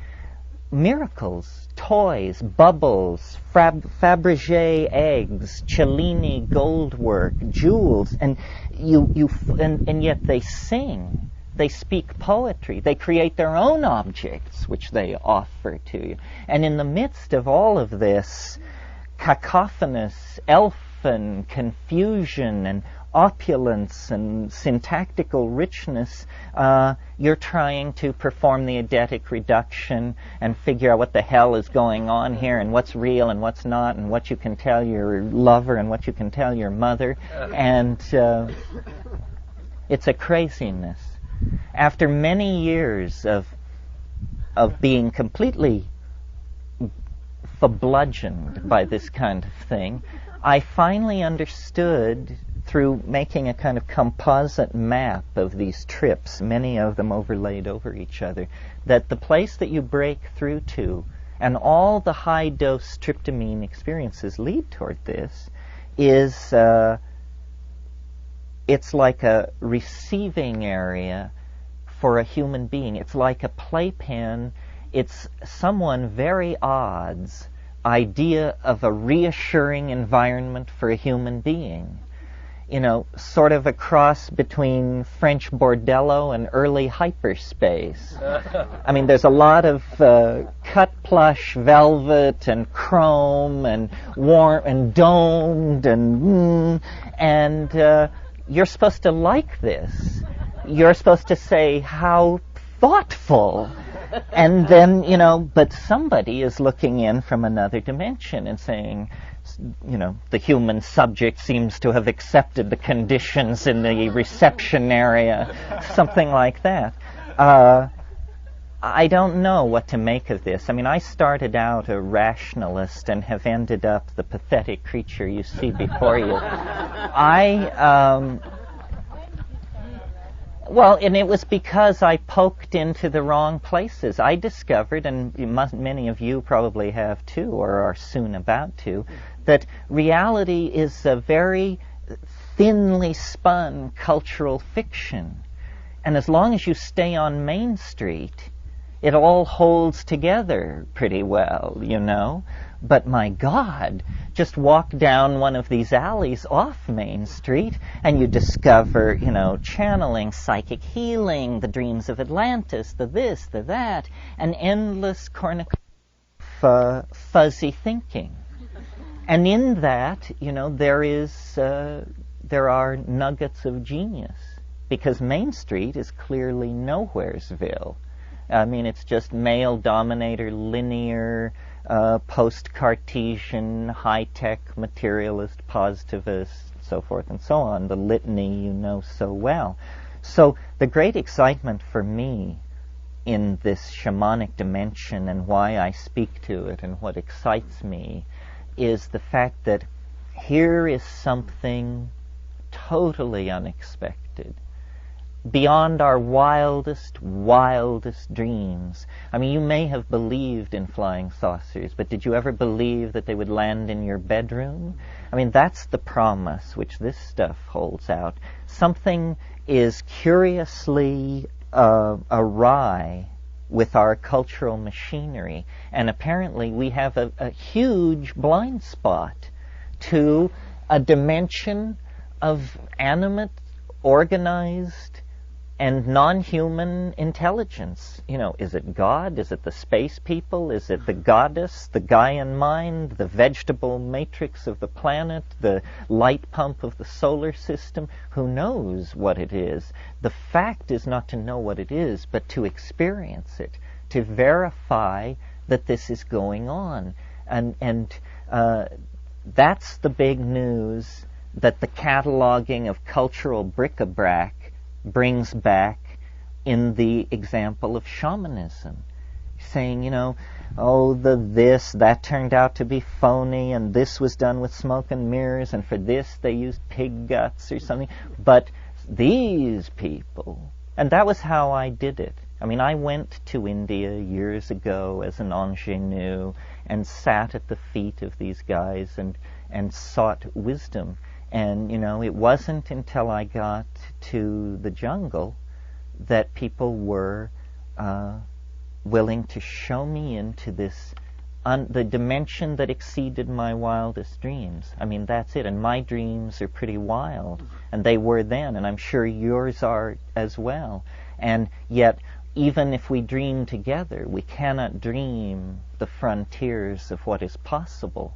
miracles, toys, bubbles, Fabergé eggs, Cellini goldwork, jewels, and and yet they sing. They speak poetry. They create their own objects, which they offer to you. And in the midst of all of this cacophonous, elfin confusion and opulence and syntactical richness, you're trying to perform the eidetic reduction and figure out what the hell is going on here and what's real and what's not and what you can tell your lover and what you can tell your mother. And it's a craziness. After many years of being completely bludgeoned by this kind of thing, I finally understood, through making a kind of composite map of these trips, many of them overlaid over each other, that the place that you break through to, and all the high-dose tryptamine experiences lead toward this, is it's like a receiving area for a human being. It's like a playpen. It's someone very odd's idea of a reassuring environment for a human being. You know, sort of a cross between French bordello and early hyperspace. I mean, there's a lot of cut plush velvet and chrome and warm and domed and you're supposed to like this. You're supposed to say, how thoughtful. And then, you know, but somebody is looking in from another dimension and saying, you know, the human subject seems to have accepted the conditions in the reception area, something like that. I don't know what to make of this. I mean, I started out a rationalist and have ended up the pathetic creature you see before you. Well, and it was because I poked into the wrong places. I discovered, and many of you probably have too, or are soon about to, that reality is a very thinly spun cultural fiction. And as long as you stay on Main Street, it all holds together pretty well, you know. But my God, just walk down one of these alleys off Main Street and you discover, you know, channeling, psychic healing, the dreams of Atlantis, the this, the that, an endless cornucopia of fuzzy thinking. And in that, you know, there are nuggets of genius, because Main Street is clearly nowheresville. I mean, it's just male dominator, linear, post-Cartesian, high-tech, materialist, positivist, so forth and so on, the litany you know so well. So the great excitement for me in this shamanic dimension and why I speak to it and what excites me is the fact that here is something totally unexpected, beyond our wildest dreams. I mean, you may have believed in flying saucers, but did you ever believe that they would land in your bedroom? I mean, that's the promise which this stuff holds out. Something is curiously awry with our cultural machinery, and apparently we have a huge blind spot to a dimension of animate, organized, and non-human intelligence. You know, is it God? Is it the space people? Is it the goddess, the Gaian mind, the vegetable matrix of the planet, the light pump of the solar system? Who knows what it is? The fact is not to know what it is, but to experience it, to verify that this is going on. And that's the big news that the cataloging of cultural bric-a-brac brings back in the example of shamanism, saying, you know, oh, that turned out to be phony, and this was done with smoke and mirrors, and for this they used pig guts or something. But these people, and that was how I did it. I mean, I went to India years ago as an ingenue and sat at the feet of these guys and sought wisdom. And, you know, it wasn't until I got to the jungle that people were willing to show me into this, the dimension that exceeded my wildest dreams. I mean, that's it. And my dreams are pretty wild. And they were then, and I'm sure yours are as well. And yet, even if we dream together, we cannot dream the frontiers of what is possible,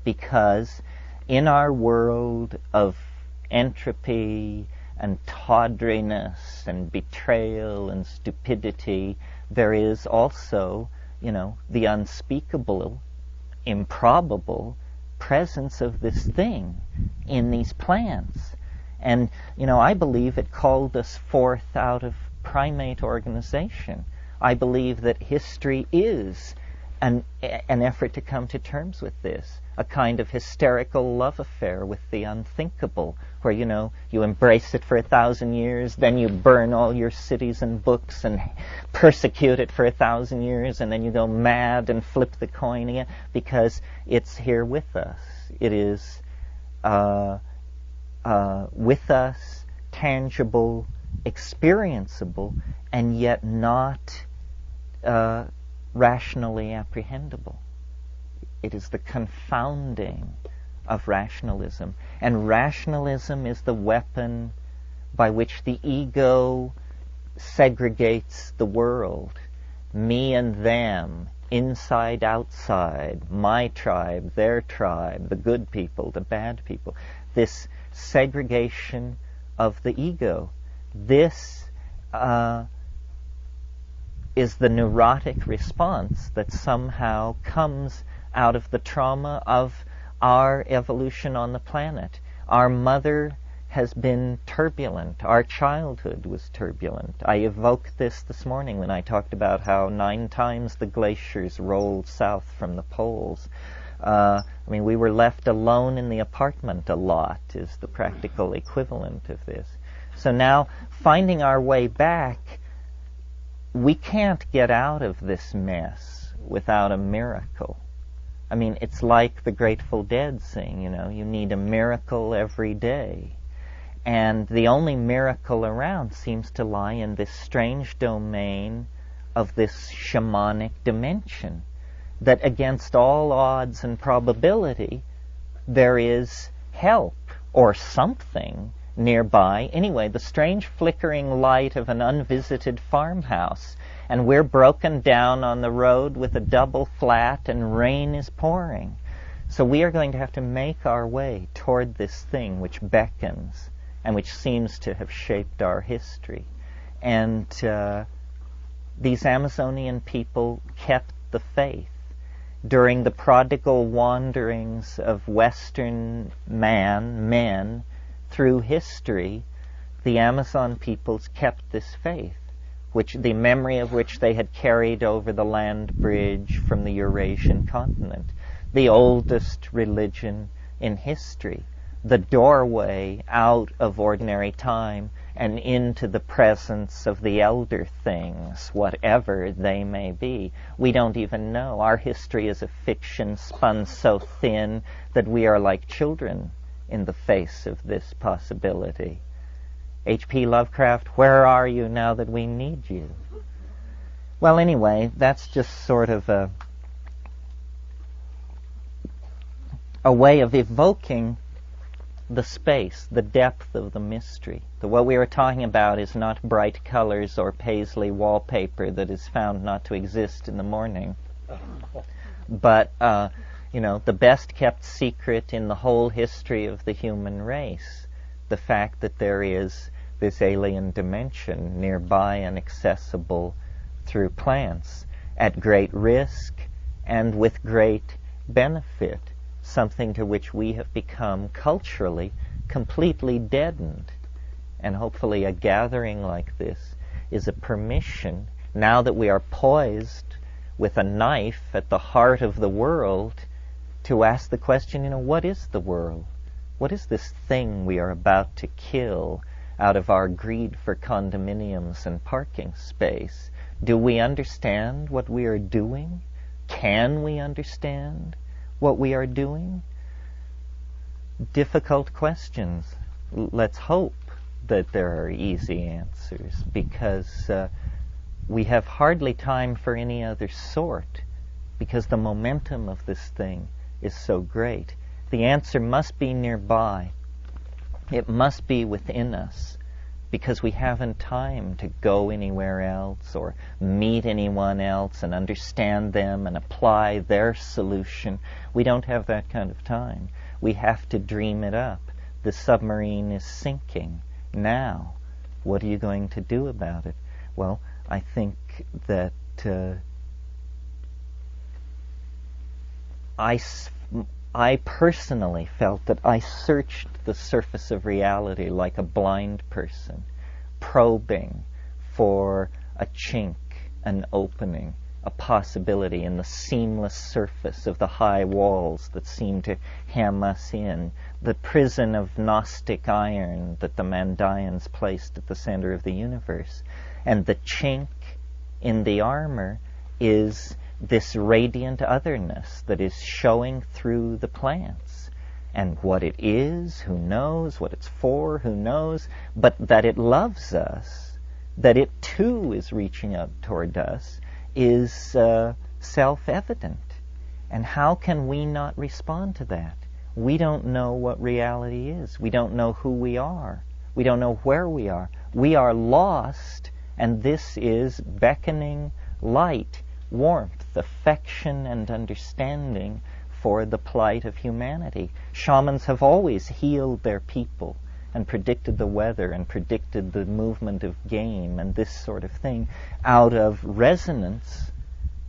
because in our world of entropy and tawdriness and betrayal and stupidity, there is also, you know, the unspeakable, improbable presence of this thing in these plants. And, you know, I believe it called us forth out of primate organization. I believe that history is an effort to come to terms with this, a kind of hysterical love affair with the unthinkable, where, you know, you embrace it for 1,000 years, then you burn all your cities and books and persecute it for 1,000 years, and then you go mad and flip the coin again, because it's here with us. It is with us, tangible, experienceable, and yet not rationally apprehendable. It is the confounding of rationalism. And rationalism is the weapon by which the ego segregates the world. Me and them, inside, outside, my tribe, their tribe, the good people, the bad people. This segregation of the ego. This is the neurotic response that somehow comes out of the trauma of our evolution on the planet. Our mother has been turbulent. Our childhood was turbulent. I evoked this morning when I talked about how 9 times the glaciers rolled south from the poles. I mean, we were left alone in the apartment a lot is the practical equivalent of this. So now, finding our way back, we can't get out of this mess without a miracle. I mean, it's like the Grateful Dead sing, you know, you need a miracle every day. And the only miracle around seems to lie in this strange domain of this shamanic dimension, that against all odds and probability, there is help or something nearby. Anyway, the strange flickering light of an unvisited farmhouse, and we're broken down on the road with a double flat and rain is pouring. So we are going to have to make our way toward this thing which beckons and which seems to have shaped our history. And these Amazonian people kept the faith. During the prodigal wanderings of Western men through history, the Amazon peoples kept this faith, which the memory of which they had carried over the land bridge from the Eurasian continent, the oldest religion in history, the doorway out of ordinary time and into the presence of the elder things, whatever they may be. We don't even know. Our history is a fiction spun so thin that we are like children in the face of this possibility. H.P. Lovecraft, where are you now that we need you? Well, anyway, that's just sort of a way of evoking the space, the depth of the mystery. What we are talking about is not bright colors or paisley wallpaper that is found not to exist in the morning, but the best kept secret in the whole history of the human race, the fact that there is this alien dimension nearby and accessible through plants at great risk and with great benefit, something to which we have become culturally completely deadened. And hopefully a gathering like this is a permission, now that we are poised with a knife at the heart of the world, to ask the question, what is the world? What is this thing we are about to kill out of our greed for condominiums and parking space? Do we understand what we are doing? Can we understand what we are doing? Difficult questions. Let's hope that there are easy answers, because we have hardly time for any other sort, because the momentum of this thing is so great. The answer must be nearby. It must be within us, because we haven't time to go anywhere else or meet anyone else and understand them and apply their solution. We don't have that kind of time. We have to dream it up. The submarine is sinking now. What are you going to do about it? Well, I think that I personally felt that I searched the surface of reality like a blind person, probing for a chink, an opening, a possibility in the seamless surface of the high walls that seem to hem us in, the prison of Gnostic iron that the Mandayans placed at the center of the universe. And the chink in the armor is this radiant otherness that is showing through the plants. And what it is, who knows? What it's for, who knows? But that it loves us, that it too is reaching out toward us, is self-evident. And how can we not respond to that? We don't know what reality is. We don't know who we are. We don't know where we are. We are lost, and this is beckoning light, warmth, affection, and understanding for the plight of humanity. Shamans have always healed their people and predicted the weather and predicted the movement of game and this sort of thing out of resonance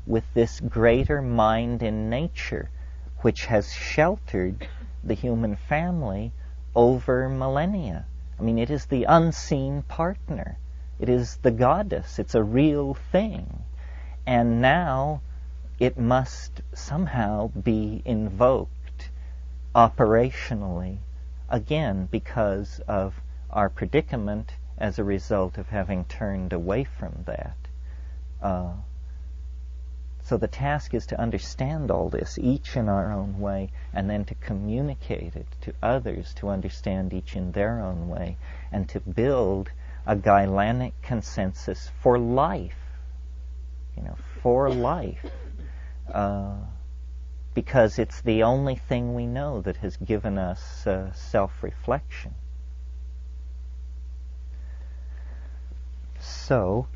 with this greater mind in nature, which has sheltered the human family over millennia. I mean, it is the unseen partner. It is the goddess. It's a real thing. And now it must somehow be invoked operationally, again, because of our predicament as a result of having turned away from that. So the task is to understand all this, each in our own way, and then to communicate it to others to understand each in their own way, and to build a Gailanic consensus for life, for life, because it's the only thing we know that has given us self-reflection. So,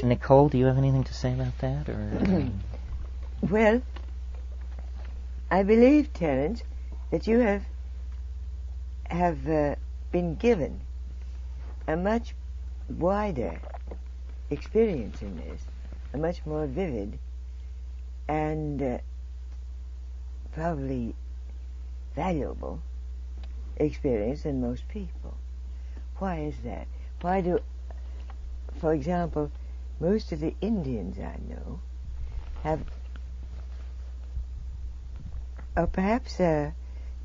Nicole, do you have anything to say about that? Or Well, I believe, Terence, that you have been given a much wider experience in this, a much more vivid and probably valuable experience than most people. Why is that? Why do, for example, most of the Indians I know have, or perhaps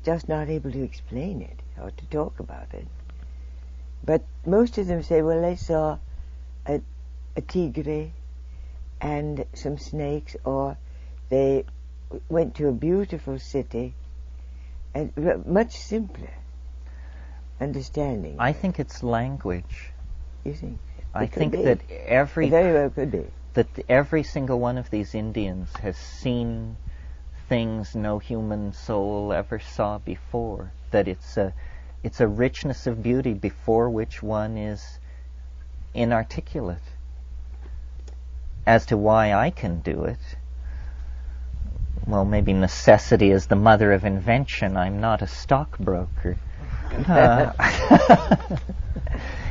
just not able to explain it or to talk about it, But most of them say, well, they saw a tigre and some snakes, or they went to a beautiful city, and much simpler understanding. I think it's language. You think? I think be. that It very well could be. that every single one of these Indians has seen things no human soul ever saw before. That it's a richness of beauty before which one is inarticulate. As to why I can do it, well, maybe necessity is the mother of invention. I'm not a stockbroker.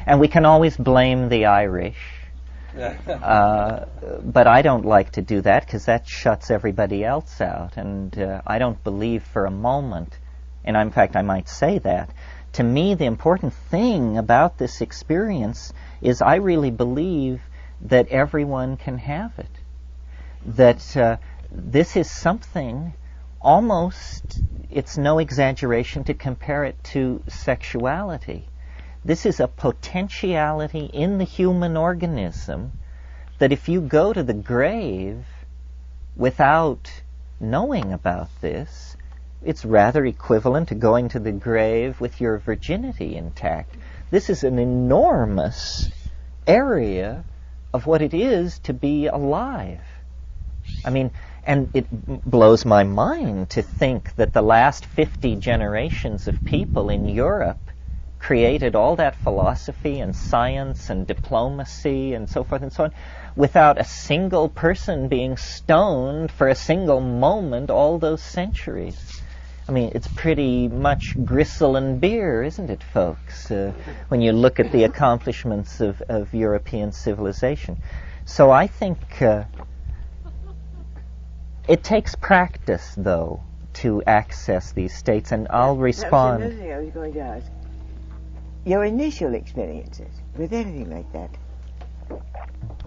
And we can always blame the Irish. But I don't like to do that because that shuts everybody else out. And I don't believe for a moment, and in fact I might say that, to me the important thing about this experience is I really believe that everyone can have it. That this is something almost, it's no exaggeration to compare it to sexuality. This is a potentiality in the human organism that if you go to the grave without knowing about this, it's rather equivalent to going to the grave with your virginity intact. This is an enormous area of what it is to be alive. I mean, and it blows my mind to think that the last 50 generations of people in Europe created all that philosophy and science and diplomacy and so forth and so on without a single person being stoned for a single moment all those centuries. I mean, it's pretty much gristle and beer, isn't it, folks, when you look at the accomplishments of European civilization. So I think it takes practice, though, to access these states, and I'll respond. That was another thing I was going to ask. Your initial experiences with anything like that?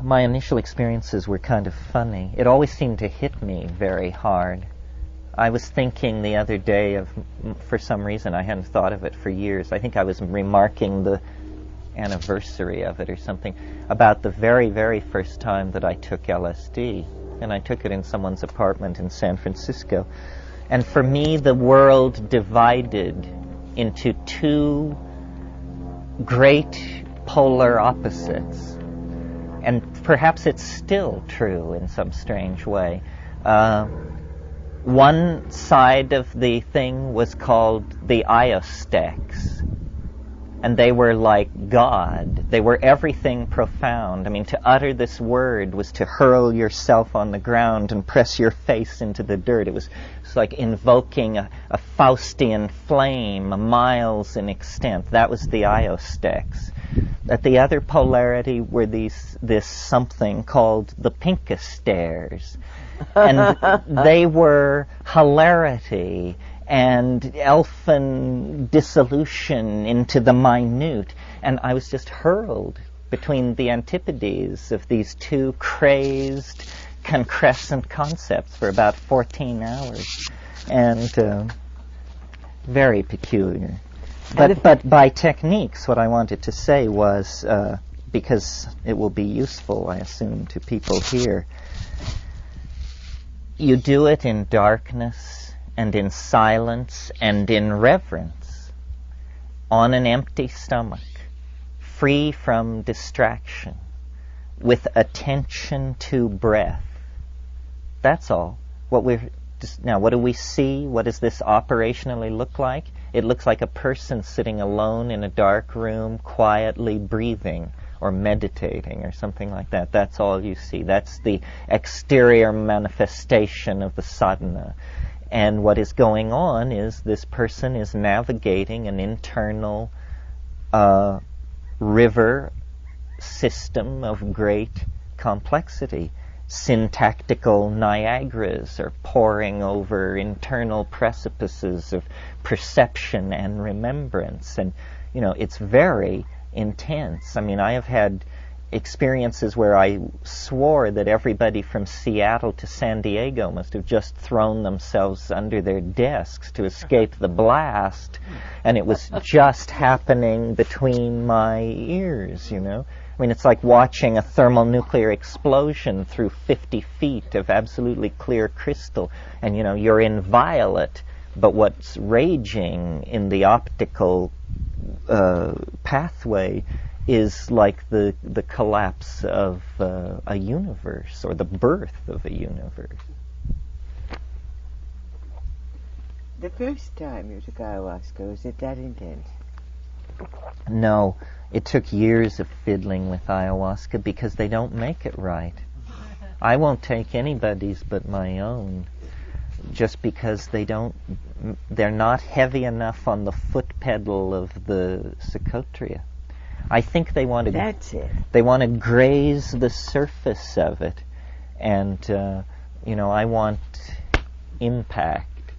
My initial experiences were kind of funny. It always seemed to hit me very hard. I was thinking the other day of, for some reason, I hadn't thought of it for years. I think I was remarking the anniversary of it or something, about the very, very first time that I took LSD. And I took it in someone's apartment in San Francisco. And for me, the world divided into two great polar opposites. And perhaps it's still true in some strange way. One side of the thing was called the Iosteks, and they were like God. They were everything profound. I mean, to utter this word was to hurl yourself on the ground and press your face into the dirt. It was like invoking a Faustian flame, miles in extent. That was the Iosteks. At the other polarity were this something called the Pinkestairs. And they were hilarity and elfin dissolution into the minute. And I was just hurled between the antipodes of these two crazed, concrescent concepts for about 14 hours. And very peculiar. But by techniques, what I wanted to say was, because it will be useful, I assume, to people here, you do it in darkness and in silence and in reverence, on an empty stomach, free from distraction, with attention to breath. That's all. Now, what do we see? What does this operationally look like? It looks like a person sitting alone in a dark room, quietly breathing or meditating or something like that. That's all you see. That's the exterior manifestation of the sadhana. And what is going on is this person is navigating an internal river system of great complexity. Syntactical Niagaras are pouring over internal precipices of perception and remembrance. And, it's very intense. I mean, I have had experiences where I swore that everybody from Seattle to San Diego must have just thrown themselves under their desks to escape the blast, and it was just happening between my ears, you know. I mean, it's like watching a thermonuclear explosion through 50 feet of absolutely clear crystal, and, you know, you're in violet, but what's raging in the optical pathway is like the collapse of a universe, or the birth of a universe. The first time you took ayahuasca, was it that intense? No, it took years of fiddling with ayahuasca because they don't make it right. I won't take anybody's but my own, just because they're not heavy enough on the foot pedal of the Psychotria. I think they want to. That's it. They want to graze the surface of it, and you know, I want impact.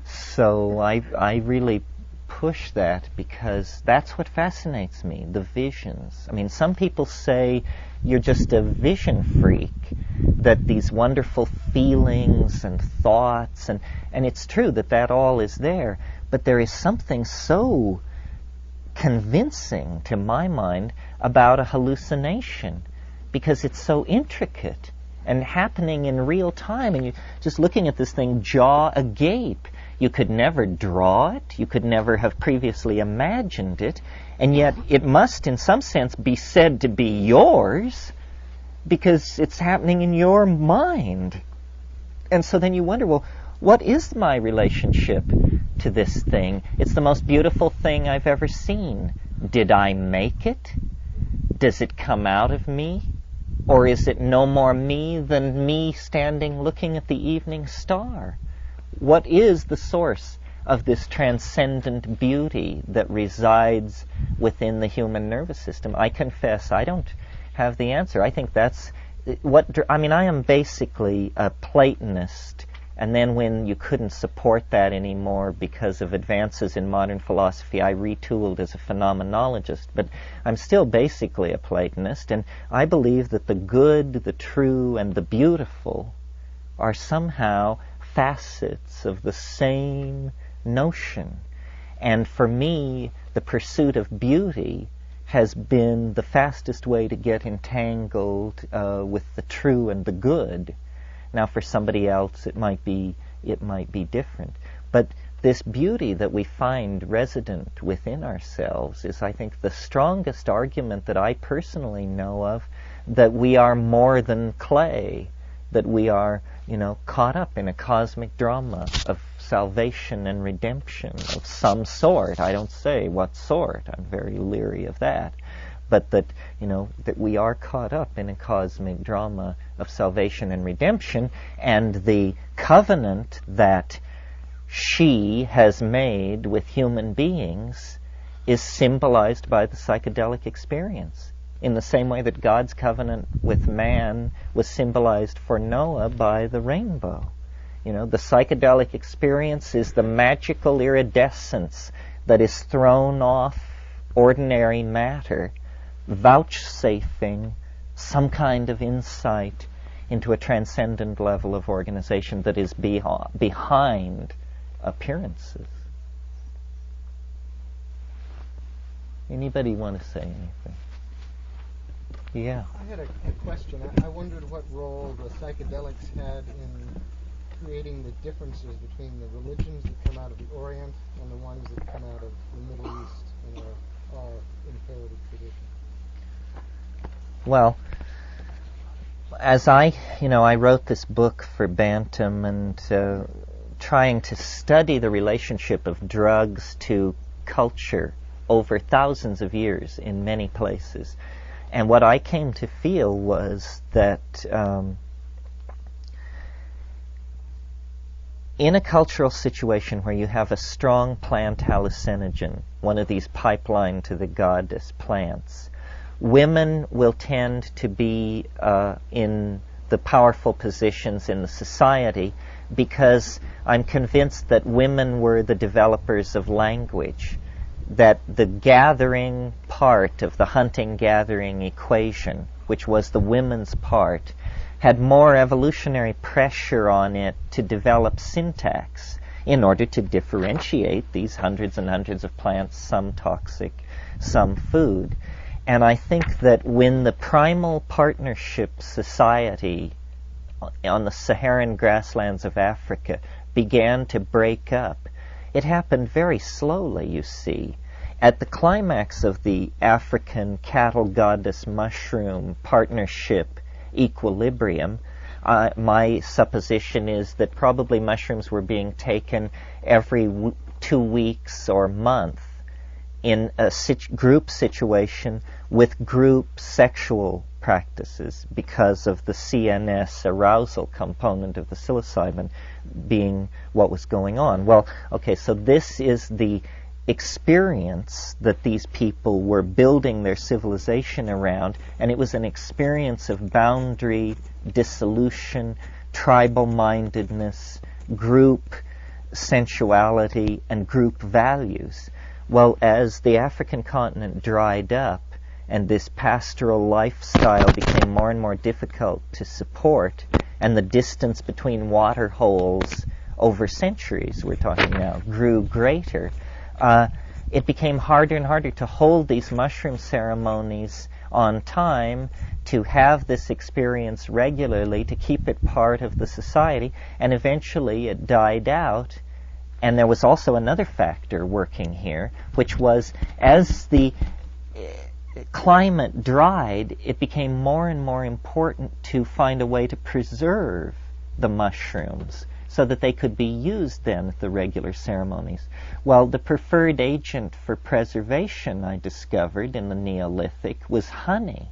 So I really push that because that's what fascinates me, the visions. I mean, some people say you're just a vision freak, that these wonderful feelings and thoughts, and it's true that all is there, but there is something so convincing to my mind about a hallucination because it's so intricate and happening in real time, and you're just looking at this thing jaw agape. You could never draw it, you could never have previously imagined it, and yet it must in some sense be said to be yours because it's happening in your mind. And so then you wonder, well, what is my relationship to this thing? It's the most beautiful thing I've ever seen. Did I make it? Does it come out of me? Or is it no more me than me standing looking at the evening star? What is the source of this transcendent beauty that resides within the human nervous system? I confess I don't have the answer. I think that's I am basically a Platonist, and then when you couldn't support that anymore because of advances in modern philosophy, I retooled as a phenomenologist. But I'm still basically a Platonist, and I believe that the good, the true, and the beautiful are somehow facets of the same notion. And for me, the pursuit of beauty has been the fastest way to get entangled with the true and the good. Now, for somebody else, it might be different. But this beauty that we find resident within ourselves is, I think, the strongest argument that I personally know of that we are more than clay, that we are, caught up in a cosmic drama of salvation and redemption of some sort. I don't say what sort. I'm very leery of that. But that we are caught up in a cosmic drama of salvation and redemption, and the covenant that she has made with human beings is symbolized by the psychedelic experience, in the same way that God's covenant with man was symbolized for Noah by the rainbow. The psychedelic experience is the magical iridescence that is thrown off ordinary matter, vouchsafing some kind of insight into a transcendent level of organization that is behind appearances. Anybody want to say anything? Yeah. I had a question. I wondered what role the psychedelics had in creating the differences between the religions that come out of the Orient and the ones that come out of the Middle East in our imperative tradition. Well, as I wrote this book for Bantam and trying to study the relationship of drugs to culture over thousands of years in many places. And what I came to feel was that in a cultural situation where you have a strong plant hallucinogen, one of these pipeline to the goddess plants, women will tend to be in the powerful positions in the society because I'm convinced that women were the developers of language. that the gathering part of the hunting-gathering equation, which was the women's part, had more evolutionary pressure on it to develop syntax in order to differentiate these hundreds and hundreds of plants, some toxic, some food. And I think that when the primal partnership society on the Saharan grasslands of Africa began to break up, it happened very slowly, you see. At the climax of the African cattle goddess mushroom partnership equilibrium, my supposition is that probably mushrooms were being taken every 2 weeks or month in a group situation with group sexual practices because of the CNS arousal component of the psilocybin being what was going on. Well, okay, so this is the experience that these people were building their civilization around, and it was an experience of boundary dissolution, tribal-mindedness, group sensuality, and group values. Well, as the African continent dried up and this pastoral lifestyle became more and more difficult to support, and the distance between water holes over centuries, we're talking now, grew greater, it became harder and harder to hold these mushroom ceremonies on time, to have this experience regularly, to keep it part of the society, and eventually it died out. And there was also another factor working here, which was as the climate dried, it became more and more important to find a way to preserve the mushrooms so that they could be used then at the regular ceremonies. Well, the preferred agent for preservation, I discovered in the Neolithic, was honey.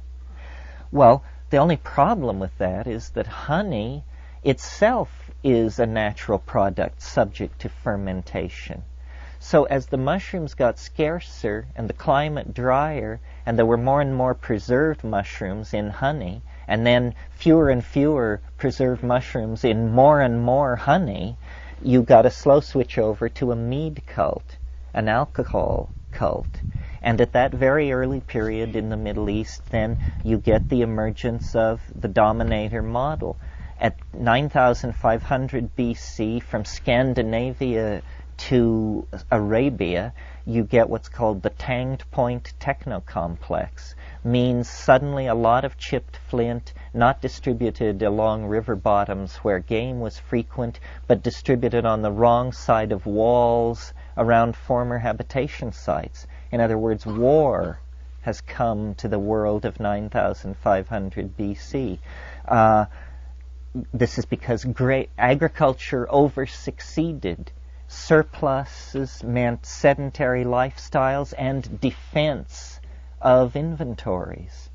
Well, the only problem with that is that honey itself is a natural product subject to fermentation. So as the mushrooms got scarcer and the climate drier, and there were more and more preserved mushrooms in honey, and then fewer and fewer preserved mushrooms in more and more honey, you got a slow switch over to a mead cult, an alcohol cult. And at that very early period in the Middle East, then you get the emergence of the dominator model. At 9,500 BC, from Scandinavia to Arabia, you get what's called the Tanged Point Techno-Complex. Means suddenly a lot of chipped flint, not distributed along river bottoms where game was frequent, but distributed on the wrong side of walls around former habitation sites. In other words, war has come to the world of 9,500 BC. This is because great agriculture over-succeeded. Surpluses meant sedentary lifestyles and defense of inventories.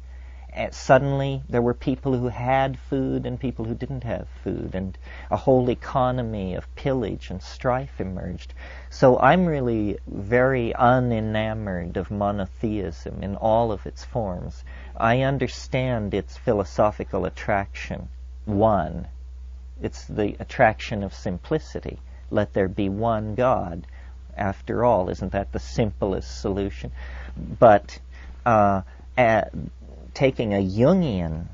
Suddenly, there were people who had food and people who didn't have food, and a whole economy of pillage and strife emerged. So I'm really very unenamored of monotheism in all of its forms. I understand its philosophical attraction. One, it's the attraction of simplicity. Let there be one God. After all, isn't that the simplest solution? But taking a Jungian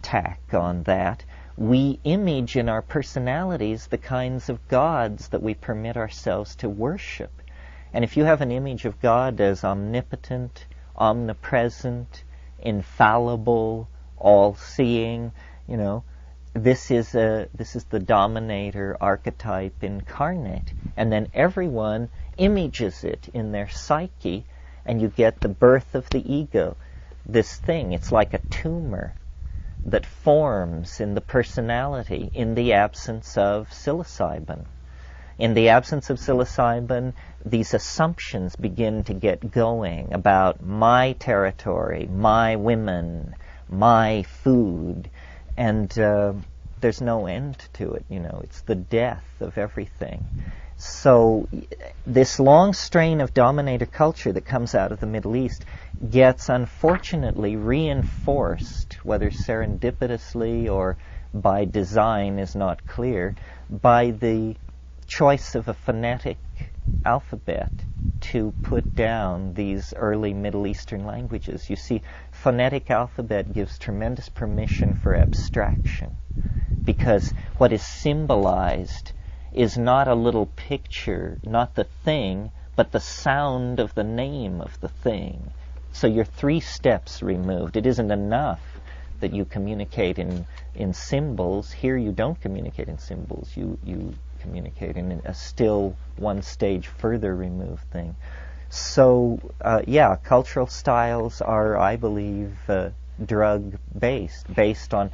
tack on that, we image in our personalities the kinds of gods that we permit ourselves to worship. And if you have an image of God as omnipotent, omnipresent, infallible, all-seeing, this is the dominator archetype incarnate. And then everyone images it in their psyche, and you get the birth of the ego. This thing, it's like a tumor that forms in the personality in the absence of psilocybin. In the absence of psilocybin, these assumptions begin to get going about my territory, my women, my food, and there's no end to it. It's the death of everything. So this long strain of dominator culture that comes out of the Middle East gets unfortunately reinforced, whether serendipitously or by design is not clear, by the choice of a phonetic alphabet to put down these early Middle Eastern languages. You see, phonetic alphabet gives tremendous permission for abstraction, because what is symbolized is not a little picture, not the thing, but the sound of the name of the thing. So you're 3 steps removed. It isn't enough that you communicate in symbols. Here you don't communicate in symbols. You communicate in a still 1 stage further removed thing. So, cultural styles are, I believe, drug-based, based on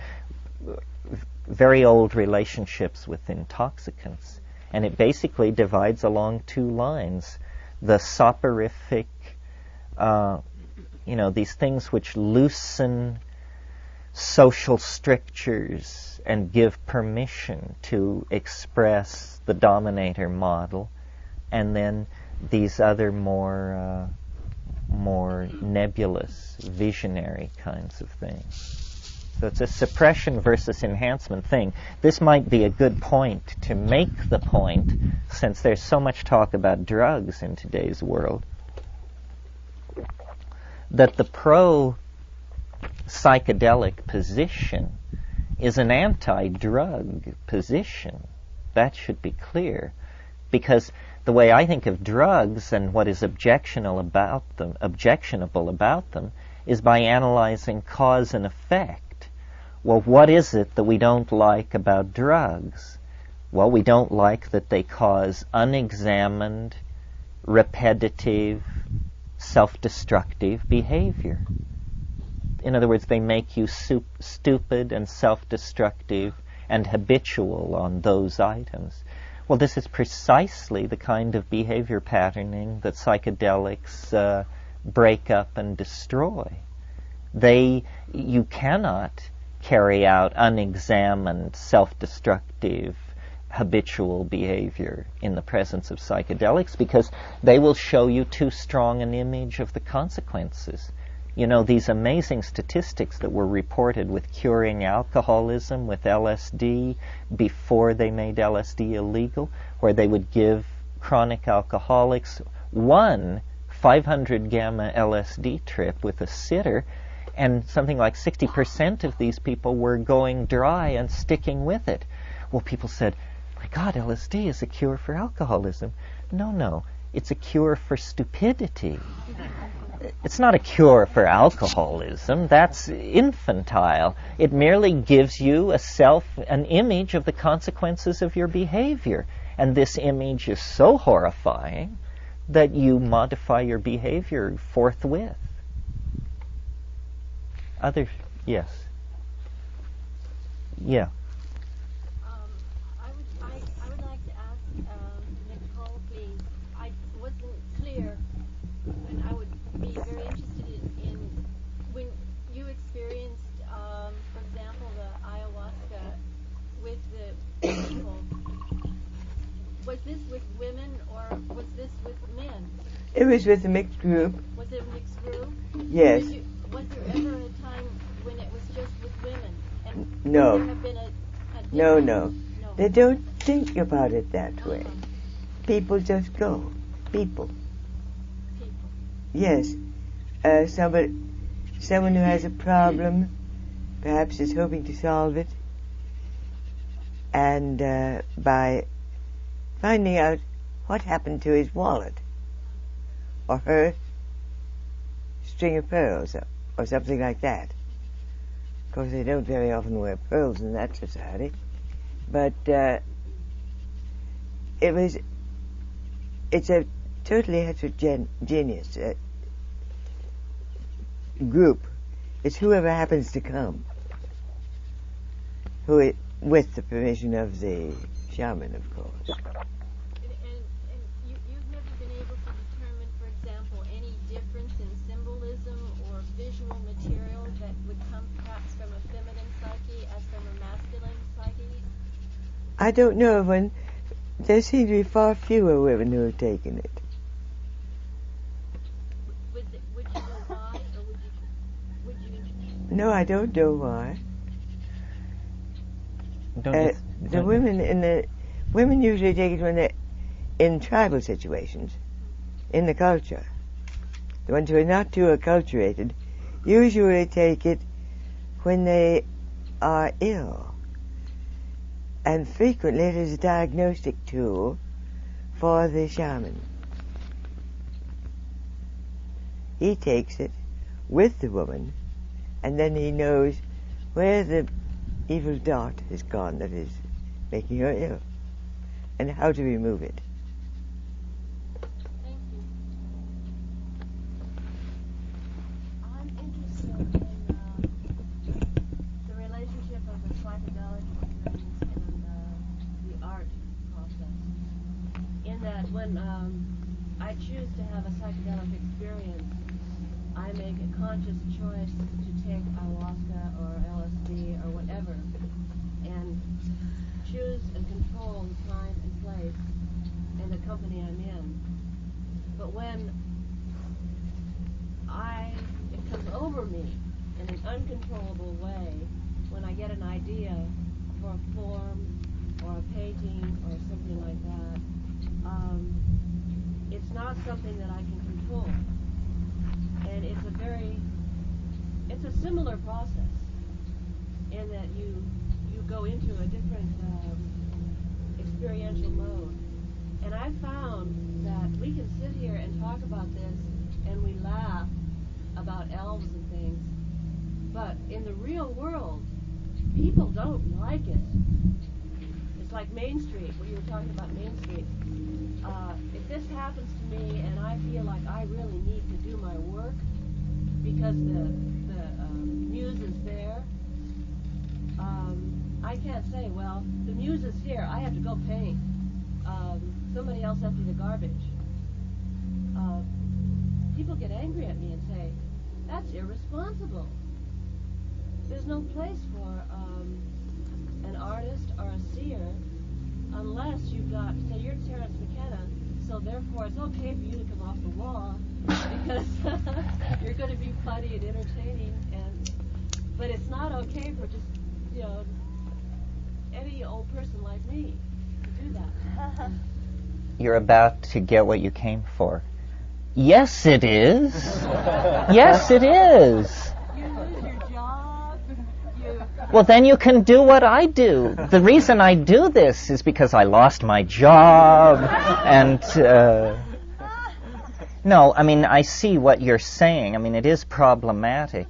very old relationships with intoxicants. And it basically divides along 2 lines. The soporific, these things which loosen social strictures and give permission to express the dominator model, and then these other more nebulous, visionary kinds of things. So it's a suppression versus enhancement thing. This might be a good point to make the point, since there's so much talk about drugs in today's world, that the pro-psychedelic position is an anti-drug position. That should be clear, because the way I think of drugs and what is objectionable about them is by analyzing cause and effect. Well, what is it that we don't like about drugs? Well, we don't like that they cause unexamined, repetitive, self-destructive behavior. In other words, they make you stupid and self-destructive and habitual on those items. Well, this is precisely the kind of behavior patterning that psychedelics break up and destroy. You cannot carry out unexamined, self-destructive, habitual behavior in the presence of psychedelics, because they will show you too strong an image of the consequences. You know, these amazing statistics that were reported with curing alcoholism with LSD before they made LSD illegal, where they would give chronic alcoholics 1 500 gamma LSD trip with a sitter, and something like 60% of these people were going dry and sticking with it. Well, people said, my God, LSD is a cure for alcoholism. No, it's a cure for stupidity. It's not a cure for alcoholism. That's infantile. It merely gives you an image of the consequences of your behavior. And this image is so horrifying that you modify your behavior forthwith. Yes. Yeah. I would like to ask Nicole, please. I wasn't clear, and I would be very interested in when you experienced, for example, the ayahuasca with the people. Was this with women or was this with men? It was with a mixed group. Was it a mixed group? Yes. Was there ever a time when it was just with women? And No. Would there have been No. They don't think about it that way. People just go. People. Yes. Someone who has a problem, perhaps is hoping to solve it, and by finding out what happened to his wallet or her string of pearls or something like that. Of course, they don't very often wear pearls in that society, but it's a totally heterogeneous group. It's whoever happens to come, with the permission of the shaman, of course. And you've never been able to determine, for example, any difference in symbolism or visual material that would come perhaps from a feminine psyche as from a masculine psyche? I don't know of one. There seem to be far fewer women who have taken it. Would you know why, or would you? No, I don't know why. Women usually take it when they're in tribal situations, in the culture. The ones who are not too acculturated usually take it when they are ill, and frequently it is a diagnostic tool for the shaman. He takes it with the woman, and then he knows where the evil dot has gone that is making her ill, and how to remove it. Thank you. I'm interested in the relationship of the psychedelic experience and the art process. In that when I choose to have a psychedelic experience, I make a conscious choice to take ayahuasca or LSD or whatever, and choose and control the time and place and the company I'm in. But when it comes over me in an uncontrollable way, when I get an idea for a form or a painting or something like that, it's not something that I can control. And it's a similar process in that you go into a different experiential mode. And I found that we can sit here and talk about this and we laugh about elves and things, but in the real world, people don't like it. It's like Main Street, what you were talking about Main Street. If this happens to me and I feel like I really need to do my work because the muse is there, I can't say, well, the muse is here, I have to go paint. Somebody else empty the garbage. People get angry at me and say, that's irresponsible. There's no place for an artist or a seer unless you've got, say you're Terence McKenna, so therefore it's okay for you to come off the wall because you're going to be funny and entertaining, but it's not okay for just, any old person like me to do that. You're about to get what you came for. Yes, it is. Yes, it is. You lose your job. Well, then you can do what I do. The reason I do this is because I lost my job, and no, I mean, I see what you're saying. I mean, it is problematic.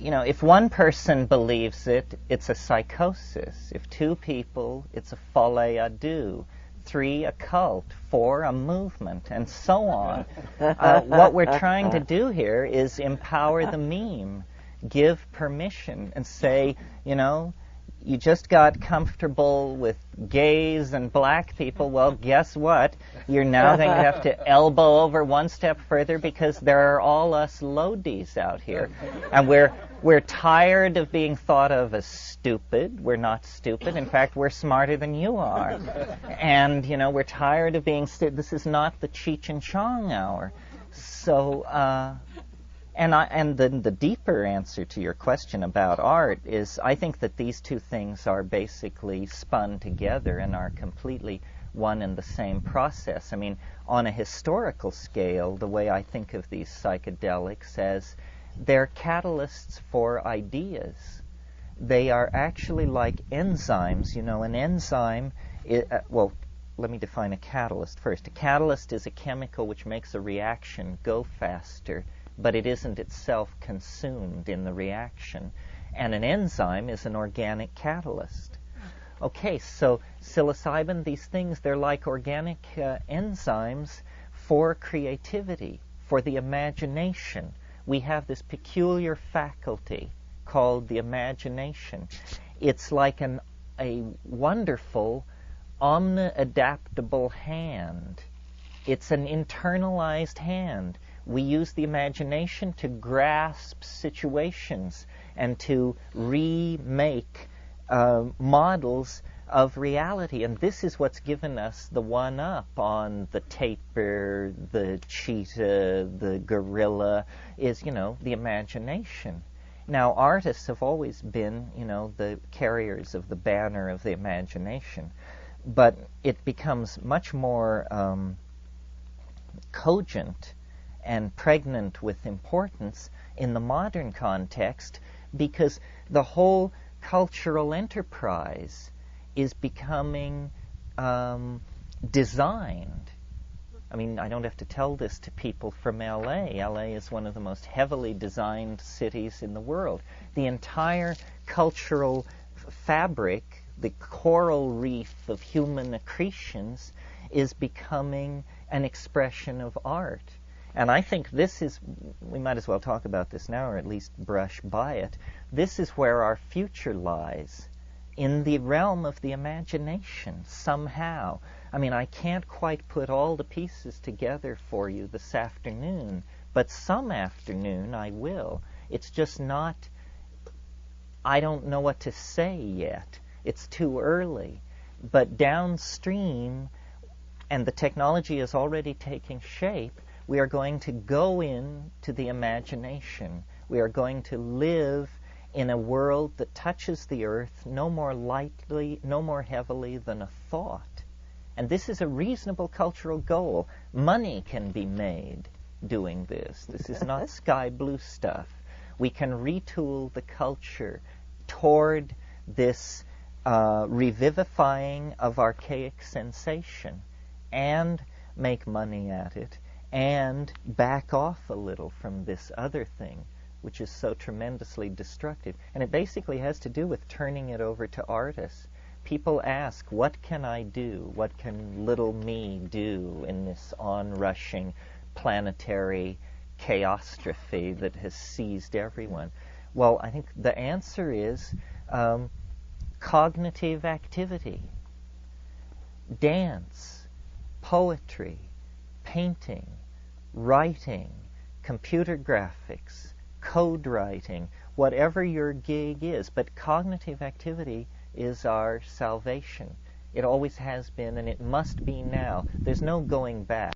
If one person believes it, it's a psychosis. If two people, it's a folie à deux. 3, a cult. 4, a movement, and so on. What we're trying to do here is empower the meme, give permission, and say, you just got comfortable with gays and black people. Well, guess what? You're now going to have to elbow over one step further because there are all us lodies out here. And we're tired of being thought of as stupid. We're not stupid. In fact, we're smarter than you are. And, we're tired of being this is not the Cheech and Chong hour. So, and then the deeper answer to your question about art is I think that these two things are basically spun together and are completely one and the same process. I mean, on a historical scale, the way I think of these psychedelics as they're catalysts for ideas. They are actually like enzymes. An enzyme, let me define a catalyst first. A catalyst is a chemical which makes a reaction go faster, but it isn't itself consumed in the reaction. And an enzyme is an organic catalyst. Okay, so psilocybin, these things, they're like organic enzymes for creativity, for the imagination. We have this peculiar faculty called the imagination. It's like a wonderful, omni-adaptable hand. It's an internalized hand. We use the imagination to grasp situations and to remake models of reality. And this is what's given us the one-up on the tapir, the cheetah, the gorilla, is, the imagination. Now, artists have always been, the carriers of the banner of the imagination. but it becomes much more cogent and pregnant with importance in the modern context, because the whole cultural enterprise is becoming designed. I mean, I don't have to tell this to people from LA. LA is one of the most heavily designed cities in the world. The entire cultural fabric, the coral reef of human accretions, is becoming an expression of art. And I think this is, we might as well talk about this now, or at least brush by it. This is where our future lies, in the realm of the imagination, somehow. I mean, I can't quite put all the pieces together for you this afternoon, but some afternoon I will. It's just not, I don't know what to say yet. It's too early. But downstream, and the technology is already taking shape, we are going to go into the imagination. We are going to live in a world that touches the earth no more lightly, no more heavily than a thought. And this is a reasonable cultural goal. Money can be made doing this. This is not sky blue stuff. We can retool the culture toward this revivifying of archaic sensation, and make money at it, and back off a little from this other thing, which is so tremendously destructive. And it basically has to do with turning it over to artists. People ask, what can I do? What can little me do in this onrushing planetary chaostrophe that has seized everyone? Well, I think the answer is cognitive activity. Dance, poetry, painting, writing, computer graphics, code writing, whatever your gig is. But cognitive activity is our salvation. It always has been, and it must be now. There's no going back.